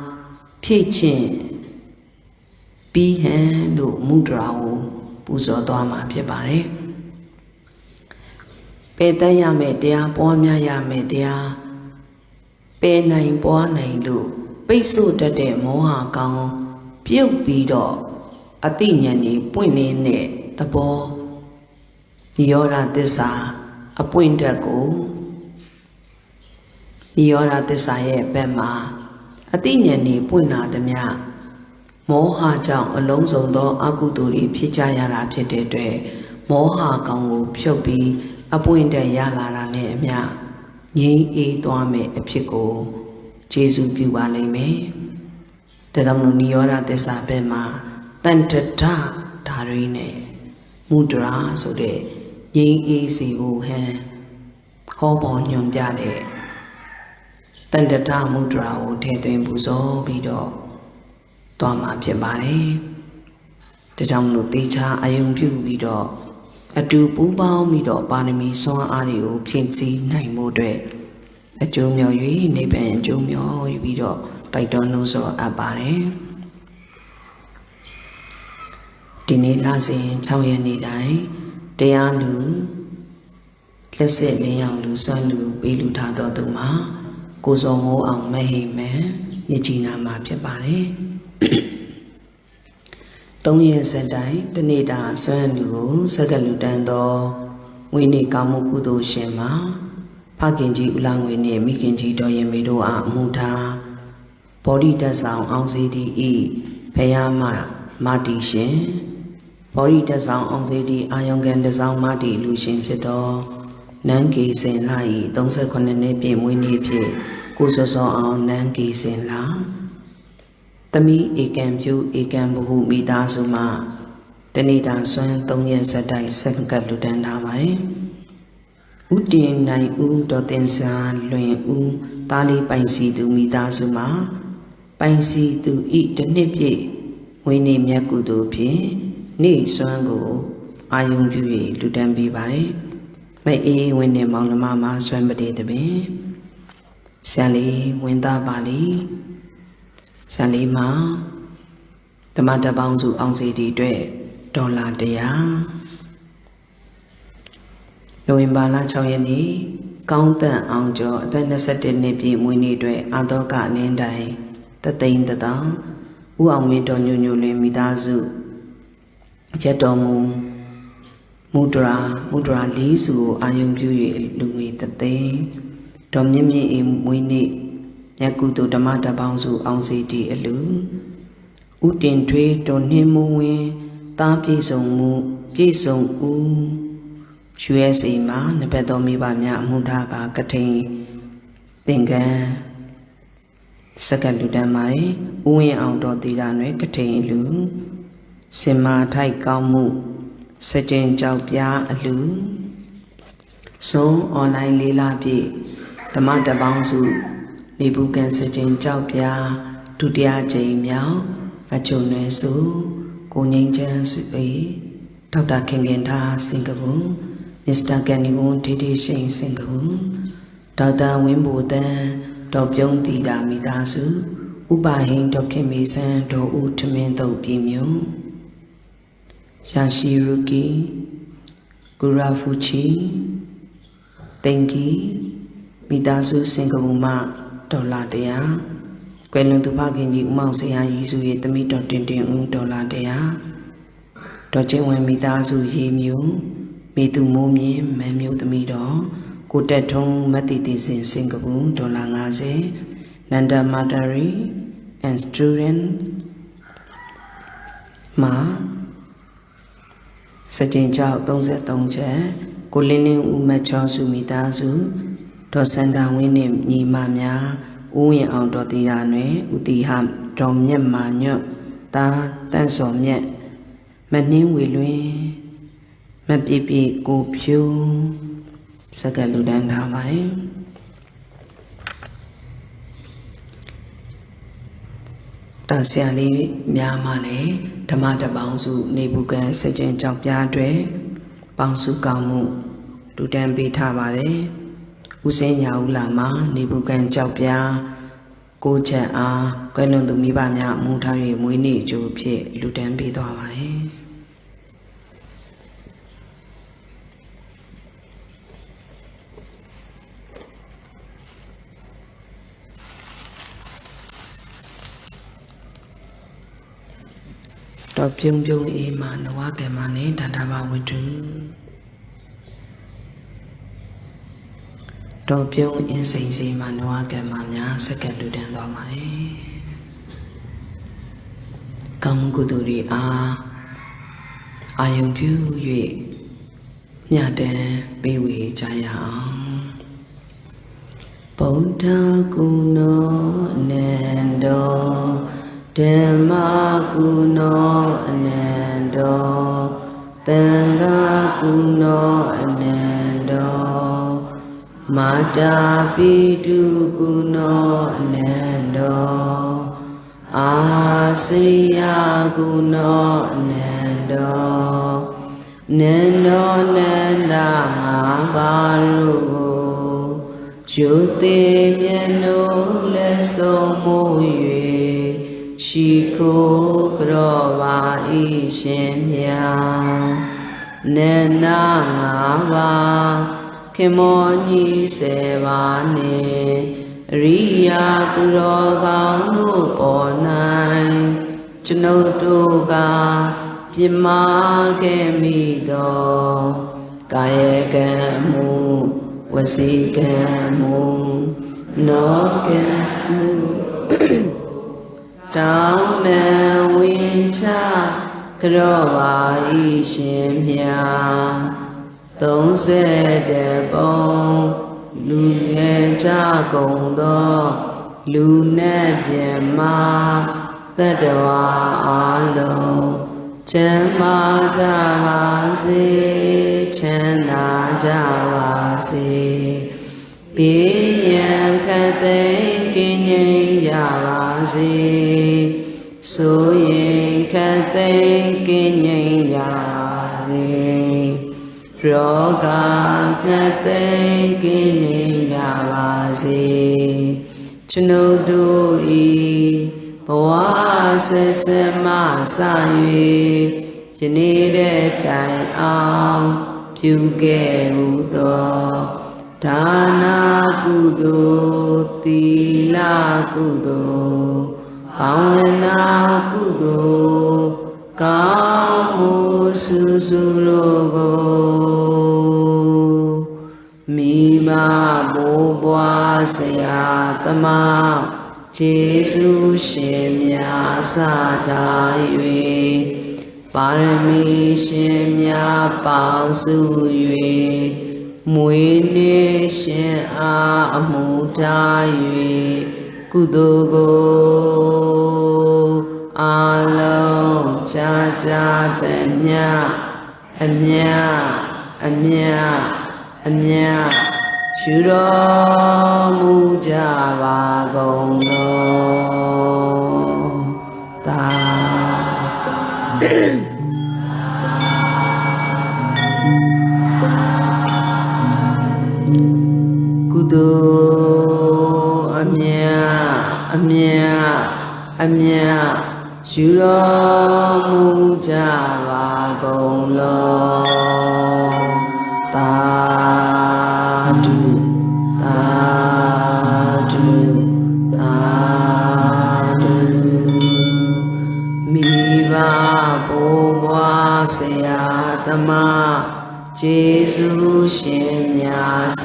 ဖြည့်ခြင်းပြီးဟန်လို့မုဒ္ဒရာကိုပူဇော်သွားမှာဖြစ်ပါတယ်ပယ်တတ်ရမယ်တရားပွားများရမယ်တရားပယ်နိုင်ပွားနိုင်လို့ပိတ်ဆို့တတ်တဲ့မောဟကောင်ပြုတ်ပြီးတော့အတိညာဉ်ကြီးပွင့်နေတဲ့သဘောနိရောဓသစ္စာအပွင့်တက်ကိုနိရောဓသစ္စာရဲ့ဘက်မှာအတိညာဉ်ကြီးပွင့်လာသည်မြမောဟကြောင့်အလုံးစုံသောအကုသိုလ်တွေဖြစ်ကြရတာဖြစ်တဲ့အတွက်မောဟကောင်ကိုဖြုတ်ပြီးအပွင့်တက်ရလာတာနဲ့အမျှငြိမ်းအေးသွားမယ်အဖြစ်ကိုကျေစုပြုပါလိမ့်မယ်ဒါကြောင့်မို့နိရောဓသစ္စာဘက်မှာတန်တဒဓာရီနဲ့မုဒ္ဒရာဆိုတဲ့ငြိမ်းအေးစီကိုဟန်ဟောပေါ်ညွှန်ပြတဲ့တန်တဒမုဒ္ဒရာကိုထည့်သွင်းပူဇော်ပြီးတော့သွားမှာဖြစ်ပါတယ် တကြောင်လို့တေချာအယုံပြုပြီးတော့အတူပူးပေါင်းပြီးတော့ပါရမီစွမ်းအားတွေကိုဖြည့်ဆည်းနိုင်မှုအတွက်အကျိုးမြော်၍နိဗ္ဗာန်အကျိုးမြော်ပြီးတော့တိုက်တွန်းလို့ဆိုအပ်ပါတယ်ဒီနေ့လစဉ်6ရက်နေ့တိုင်းတရားလူလက်စစ်လင်းအောင်လူစွမ်းလူပေးလူထားတော်သူမှာကိုစုံမိုးအောင်မဟိမဲမြစ်ကြီးနာမှာဖြစ်ပါတယ်3ရက်ဆက်တိုင်းတနေ့တာစွမ်းလူကိုစက္ကလူတန်းသောဝိနည်းကောင်းမှုကုသိုလ်ရှင်မှာဖခင်ကြီးဦးလာငွေနှင့်မိခင်ကြီးတော်ရင်မေတို့အားအမှုထားဘောဓိတက်ဆောင်အောင်စီတီဤဖယားမတီရှင်ဘောဓိတက်ဆောင်အောင်စီတီအာယုံကန်တဆောင်မတီလူရှင်ဖြစ်တော်နန်းကီစင်လာဤ38နှစ်ပြည့်မွေးနေ့ဖြင့်ကိုစောစောအောင်နန်းကီစင်လာသမီးဧကံပြုဧကံဘဟုမိသားစုမှတနေ့တာစွမ်း3ရက်ဆက်တိုက်ဆက်ကလူတန်းထားပါတယ်ဥတင်နိုင်ဦးတော်တင်စာလွင်ဦးတားလေးပိုင်စီသူမိသားစုမှပိုင်စီသူဤတစ်နှစ်ပြည့်ဝိနေမြတ်ကုသိုလ်ဖြင့်နေ့စွမ်းကိုအာယုံပြု၍လူတန်းပေးပါတယ်မိတ်အေးဝင်းနေမောင်နှမမှာစွမ်းပတိတပင်ဆံလေးဝင်သားပါလီဆံလေးမှာဓမ္မတပေါင်းစုအောင်စီတီအတွက်ဒေါ်လာ100နိုဝင်ဘာလ6ရက်နေ့ကောင်းတန့်အောင်ကျော်အသက်21နှစ်ပြည့်မွေးနေ့အတွက်အာသောကအလင်းတိုင်တသိန်းတသောဦးအောင်မင်းတော်ညိုညိုလင်းမိသားစုရက်တော်မူဒရာလေးစုကိုအာယုံပြု၍လူငွေတသိန်းတော်မြင့်မြင့်အေးမွေးနေ့မြတ်ကုသိုလ်ဓမ္မတပေါင်းစုအောင်စီတီအလူဥတင်ထွေးတော်နှင်းမဝင်းသားပြည့်စုံဦးUSA မှာနဘက်တော်မိဘများအမှုထားကကထိန်သင်္ကန်းစကလူတန်းမာရီဦးဝင်အောင်တော်တီလာနယ်ကထိန်အလူစင်မာထိုက်ကောင်းမှုစကြင်ကြောက်ပြားအလူဆုံးအွန်လိုင်းလေးလာပြည့်ဓမ္မတပေါင်းစုနေဘူးကန်စကြင်ကြောက်ပြားဒုတိယကြိမ်မြောက်အချုံရွယ်စုကိုငိမ့်ချမ်းစုပေဒေါက်တာခင်ခင်ထားစင်ကာပူမစ္စတာကန်နီဝွန်ထေထေရှိန်စင်ကာပူဒေါက်တာဝင်းဘူတန်ဒေါ်ပြုံးတီတာမိသားစုဥပဟိန်ဒေါက်ခင်မေဆန်းဒေါ်ဦးထမင်းတုပ်ပြည်မြို့ရာရှိရူကီဂူရာဖူချီတင်ကီမိသားစုစင်ကာပူမှဒေါ်လာ100ကွယ်လွန်သူဖခင်ကြီးဦးမောင်ဆရာကြီးစုရဲ့တမိတော်တင်တင်ဦးဒေါ်လာ100ဒေါ်ချင်းဝင်မိသားစုရေမျိုးမိသူမိုးမြင့်မန်းမျိုးသမီးတော်ကိုတက်ထုံးမတိတိစင်စင်ကာပူဒေါ်လာ50နန္ဒမာတာရီ and student မှာစကြင်ကျောက်33ချက်ကိုလင်းလင်းဦးမချောစုမိသားစုဒေါ်စန္ဒာဝင်းနဲ့ညီမများဦးဝင်အောင်တော်တီရာနယ်ဦးတီဟဒေါ်မြတ်မာညွတ်တာတန့်စော်မြတ်မနှင်းဝေလွင်မပြည့်ပြည့်ကိုဖြူစကလူတန်းထားပါတယ်တာဆရာလေးများမှလည်းဓမ္မတပေါင်းစုနေဘူးကန်စကြင်ကြောက်ပြားတွေပေါင်းစုကောင်းမှုလူတန်းပေးထားပါတယ်ဦးစင်းညာဦးလာမှာနေဘူးကန်ကြောက်ပြားကိုချက်အားကွယ်လွန်သူမိဘများမူထား၍မွေးနေ့အကျိုးဖြင့်လူတန်းပေးသွားပါတယ်တော်ပြုံပြုံအေးမှာနဝကံမနဲ့တန္တဘာဝတ္ထုတော်ပြုံအင်းစိန်စီမှာနဝကံမများစက္ကလူတန်းသွားပါတယ်ကောင်းမှုကုသိုလ်တွေအားအာယုံပြု၍မြတ်တမ်းပေးဝေကြရအောင်ဗုဒ္ဓကုဏောအနန္တောဓမ္မကုဏောအနန္တောသံဃာကုဏောအနန္တောမာတာပိတုကုဏောအနန္တောအာစရိယကုဏောအနန္ တော်နန္တောနန္ဒငါးပါးတို့ကိုရုသေးမြတ်လို့လက်ဆုံးမို့၍ရှိခိုးကြောပါ၏ရှင်မြတ်နန္ဒငါးပါးခင်မောညီ7ပါးနှင့်အရိယာသူတော်ကောင်းတို့ပေါ်၌ကျွန်ုပ်တို့ကပြမခဲ့မိသောကာယကံမှုဝစီကံမှုနောကံမှုတောင်းပန်ဝင်ချကြောပါ၏ရှင်မြတ်30ပုံလူငယ်ကြကုန်သောလူနဲ့ပြမတတ္တဝါအလုံးချမ်းသာကြပါစေချမ်းသာကြပါစေဘေးရန်ခတ်သိမ်းကင်းငြိမ်းကြပါစေဆိုရင်ခတ်သိမ်းကင်းငြိမ်းကြပါစေရောဂါခတ်သိမ်းကင်းငြိမ်းကြပါစေကျွန်ုပ်တို့ဤဘဝဆက်ဆက်မှစ၍ယနေ့တဲ့တိုင်အောင်ပြုခဲ့မှုသောဒါနာကုသိုလ်သီလကုသိုလ်ဘာဝနာကုသိုလ်ကောင်းမှုစုစုတို့ကိုမိဘဘိုးဘွားဆရာသမားကျေးဇူးရှင်များစတာ၍ပါရမီရှင်များပေါင်းစု၍မွေးနေ့ရှင်အားအမှုထား၍ကုသိုလ်ကိုအာလုံးချာချာသမျှအမြအမြအမြရှုတော်မူကြပါကုန်တော်သာကုသိုလ်အမြအမြအမြရှုတော်မူကြပါကုန်လောသာဓုသာဓုသာဓုမိဘဘိုးဘွားဆရာသမားကျေးဇူးရှင်များစ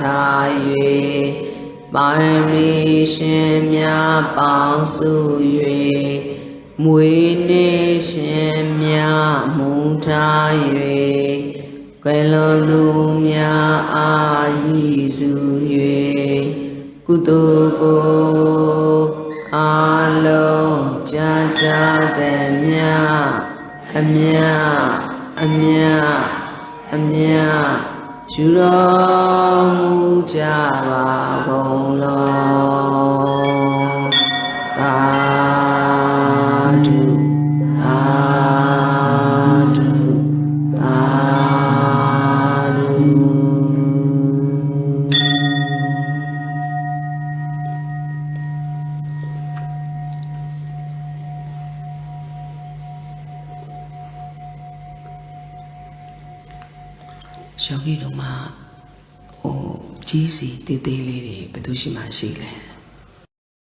ထား၍ပါရမီရှင်များပေါင်းစု၍မွေးနေ့ရှင်များမူထား၍ကွယ်လွန်သူများအာရည်စု၍ကုသိုလ်ကိုအာလုံးကြာကြာသည်မြအမြအမြအမြရှုတော်မူကြပါကုန်လောသာဓုသာဓုသာဓုယောဂီတို့မှာကြီးစီတေးသေးလေးတွေဘယ်သူရှိမှရှိလဲ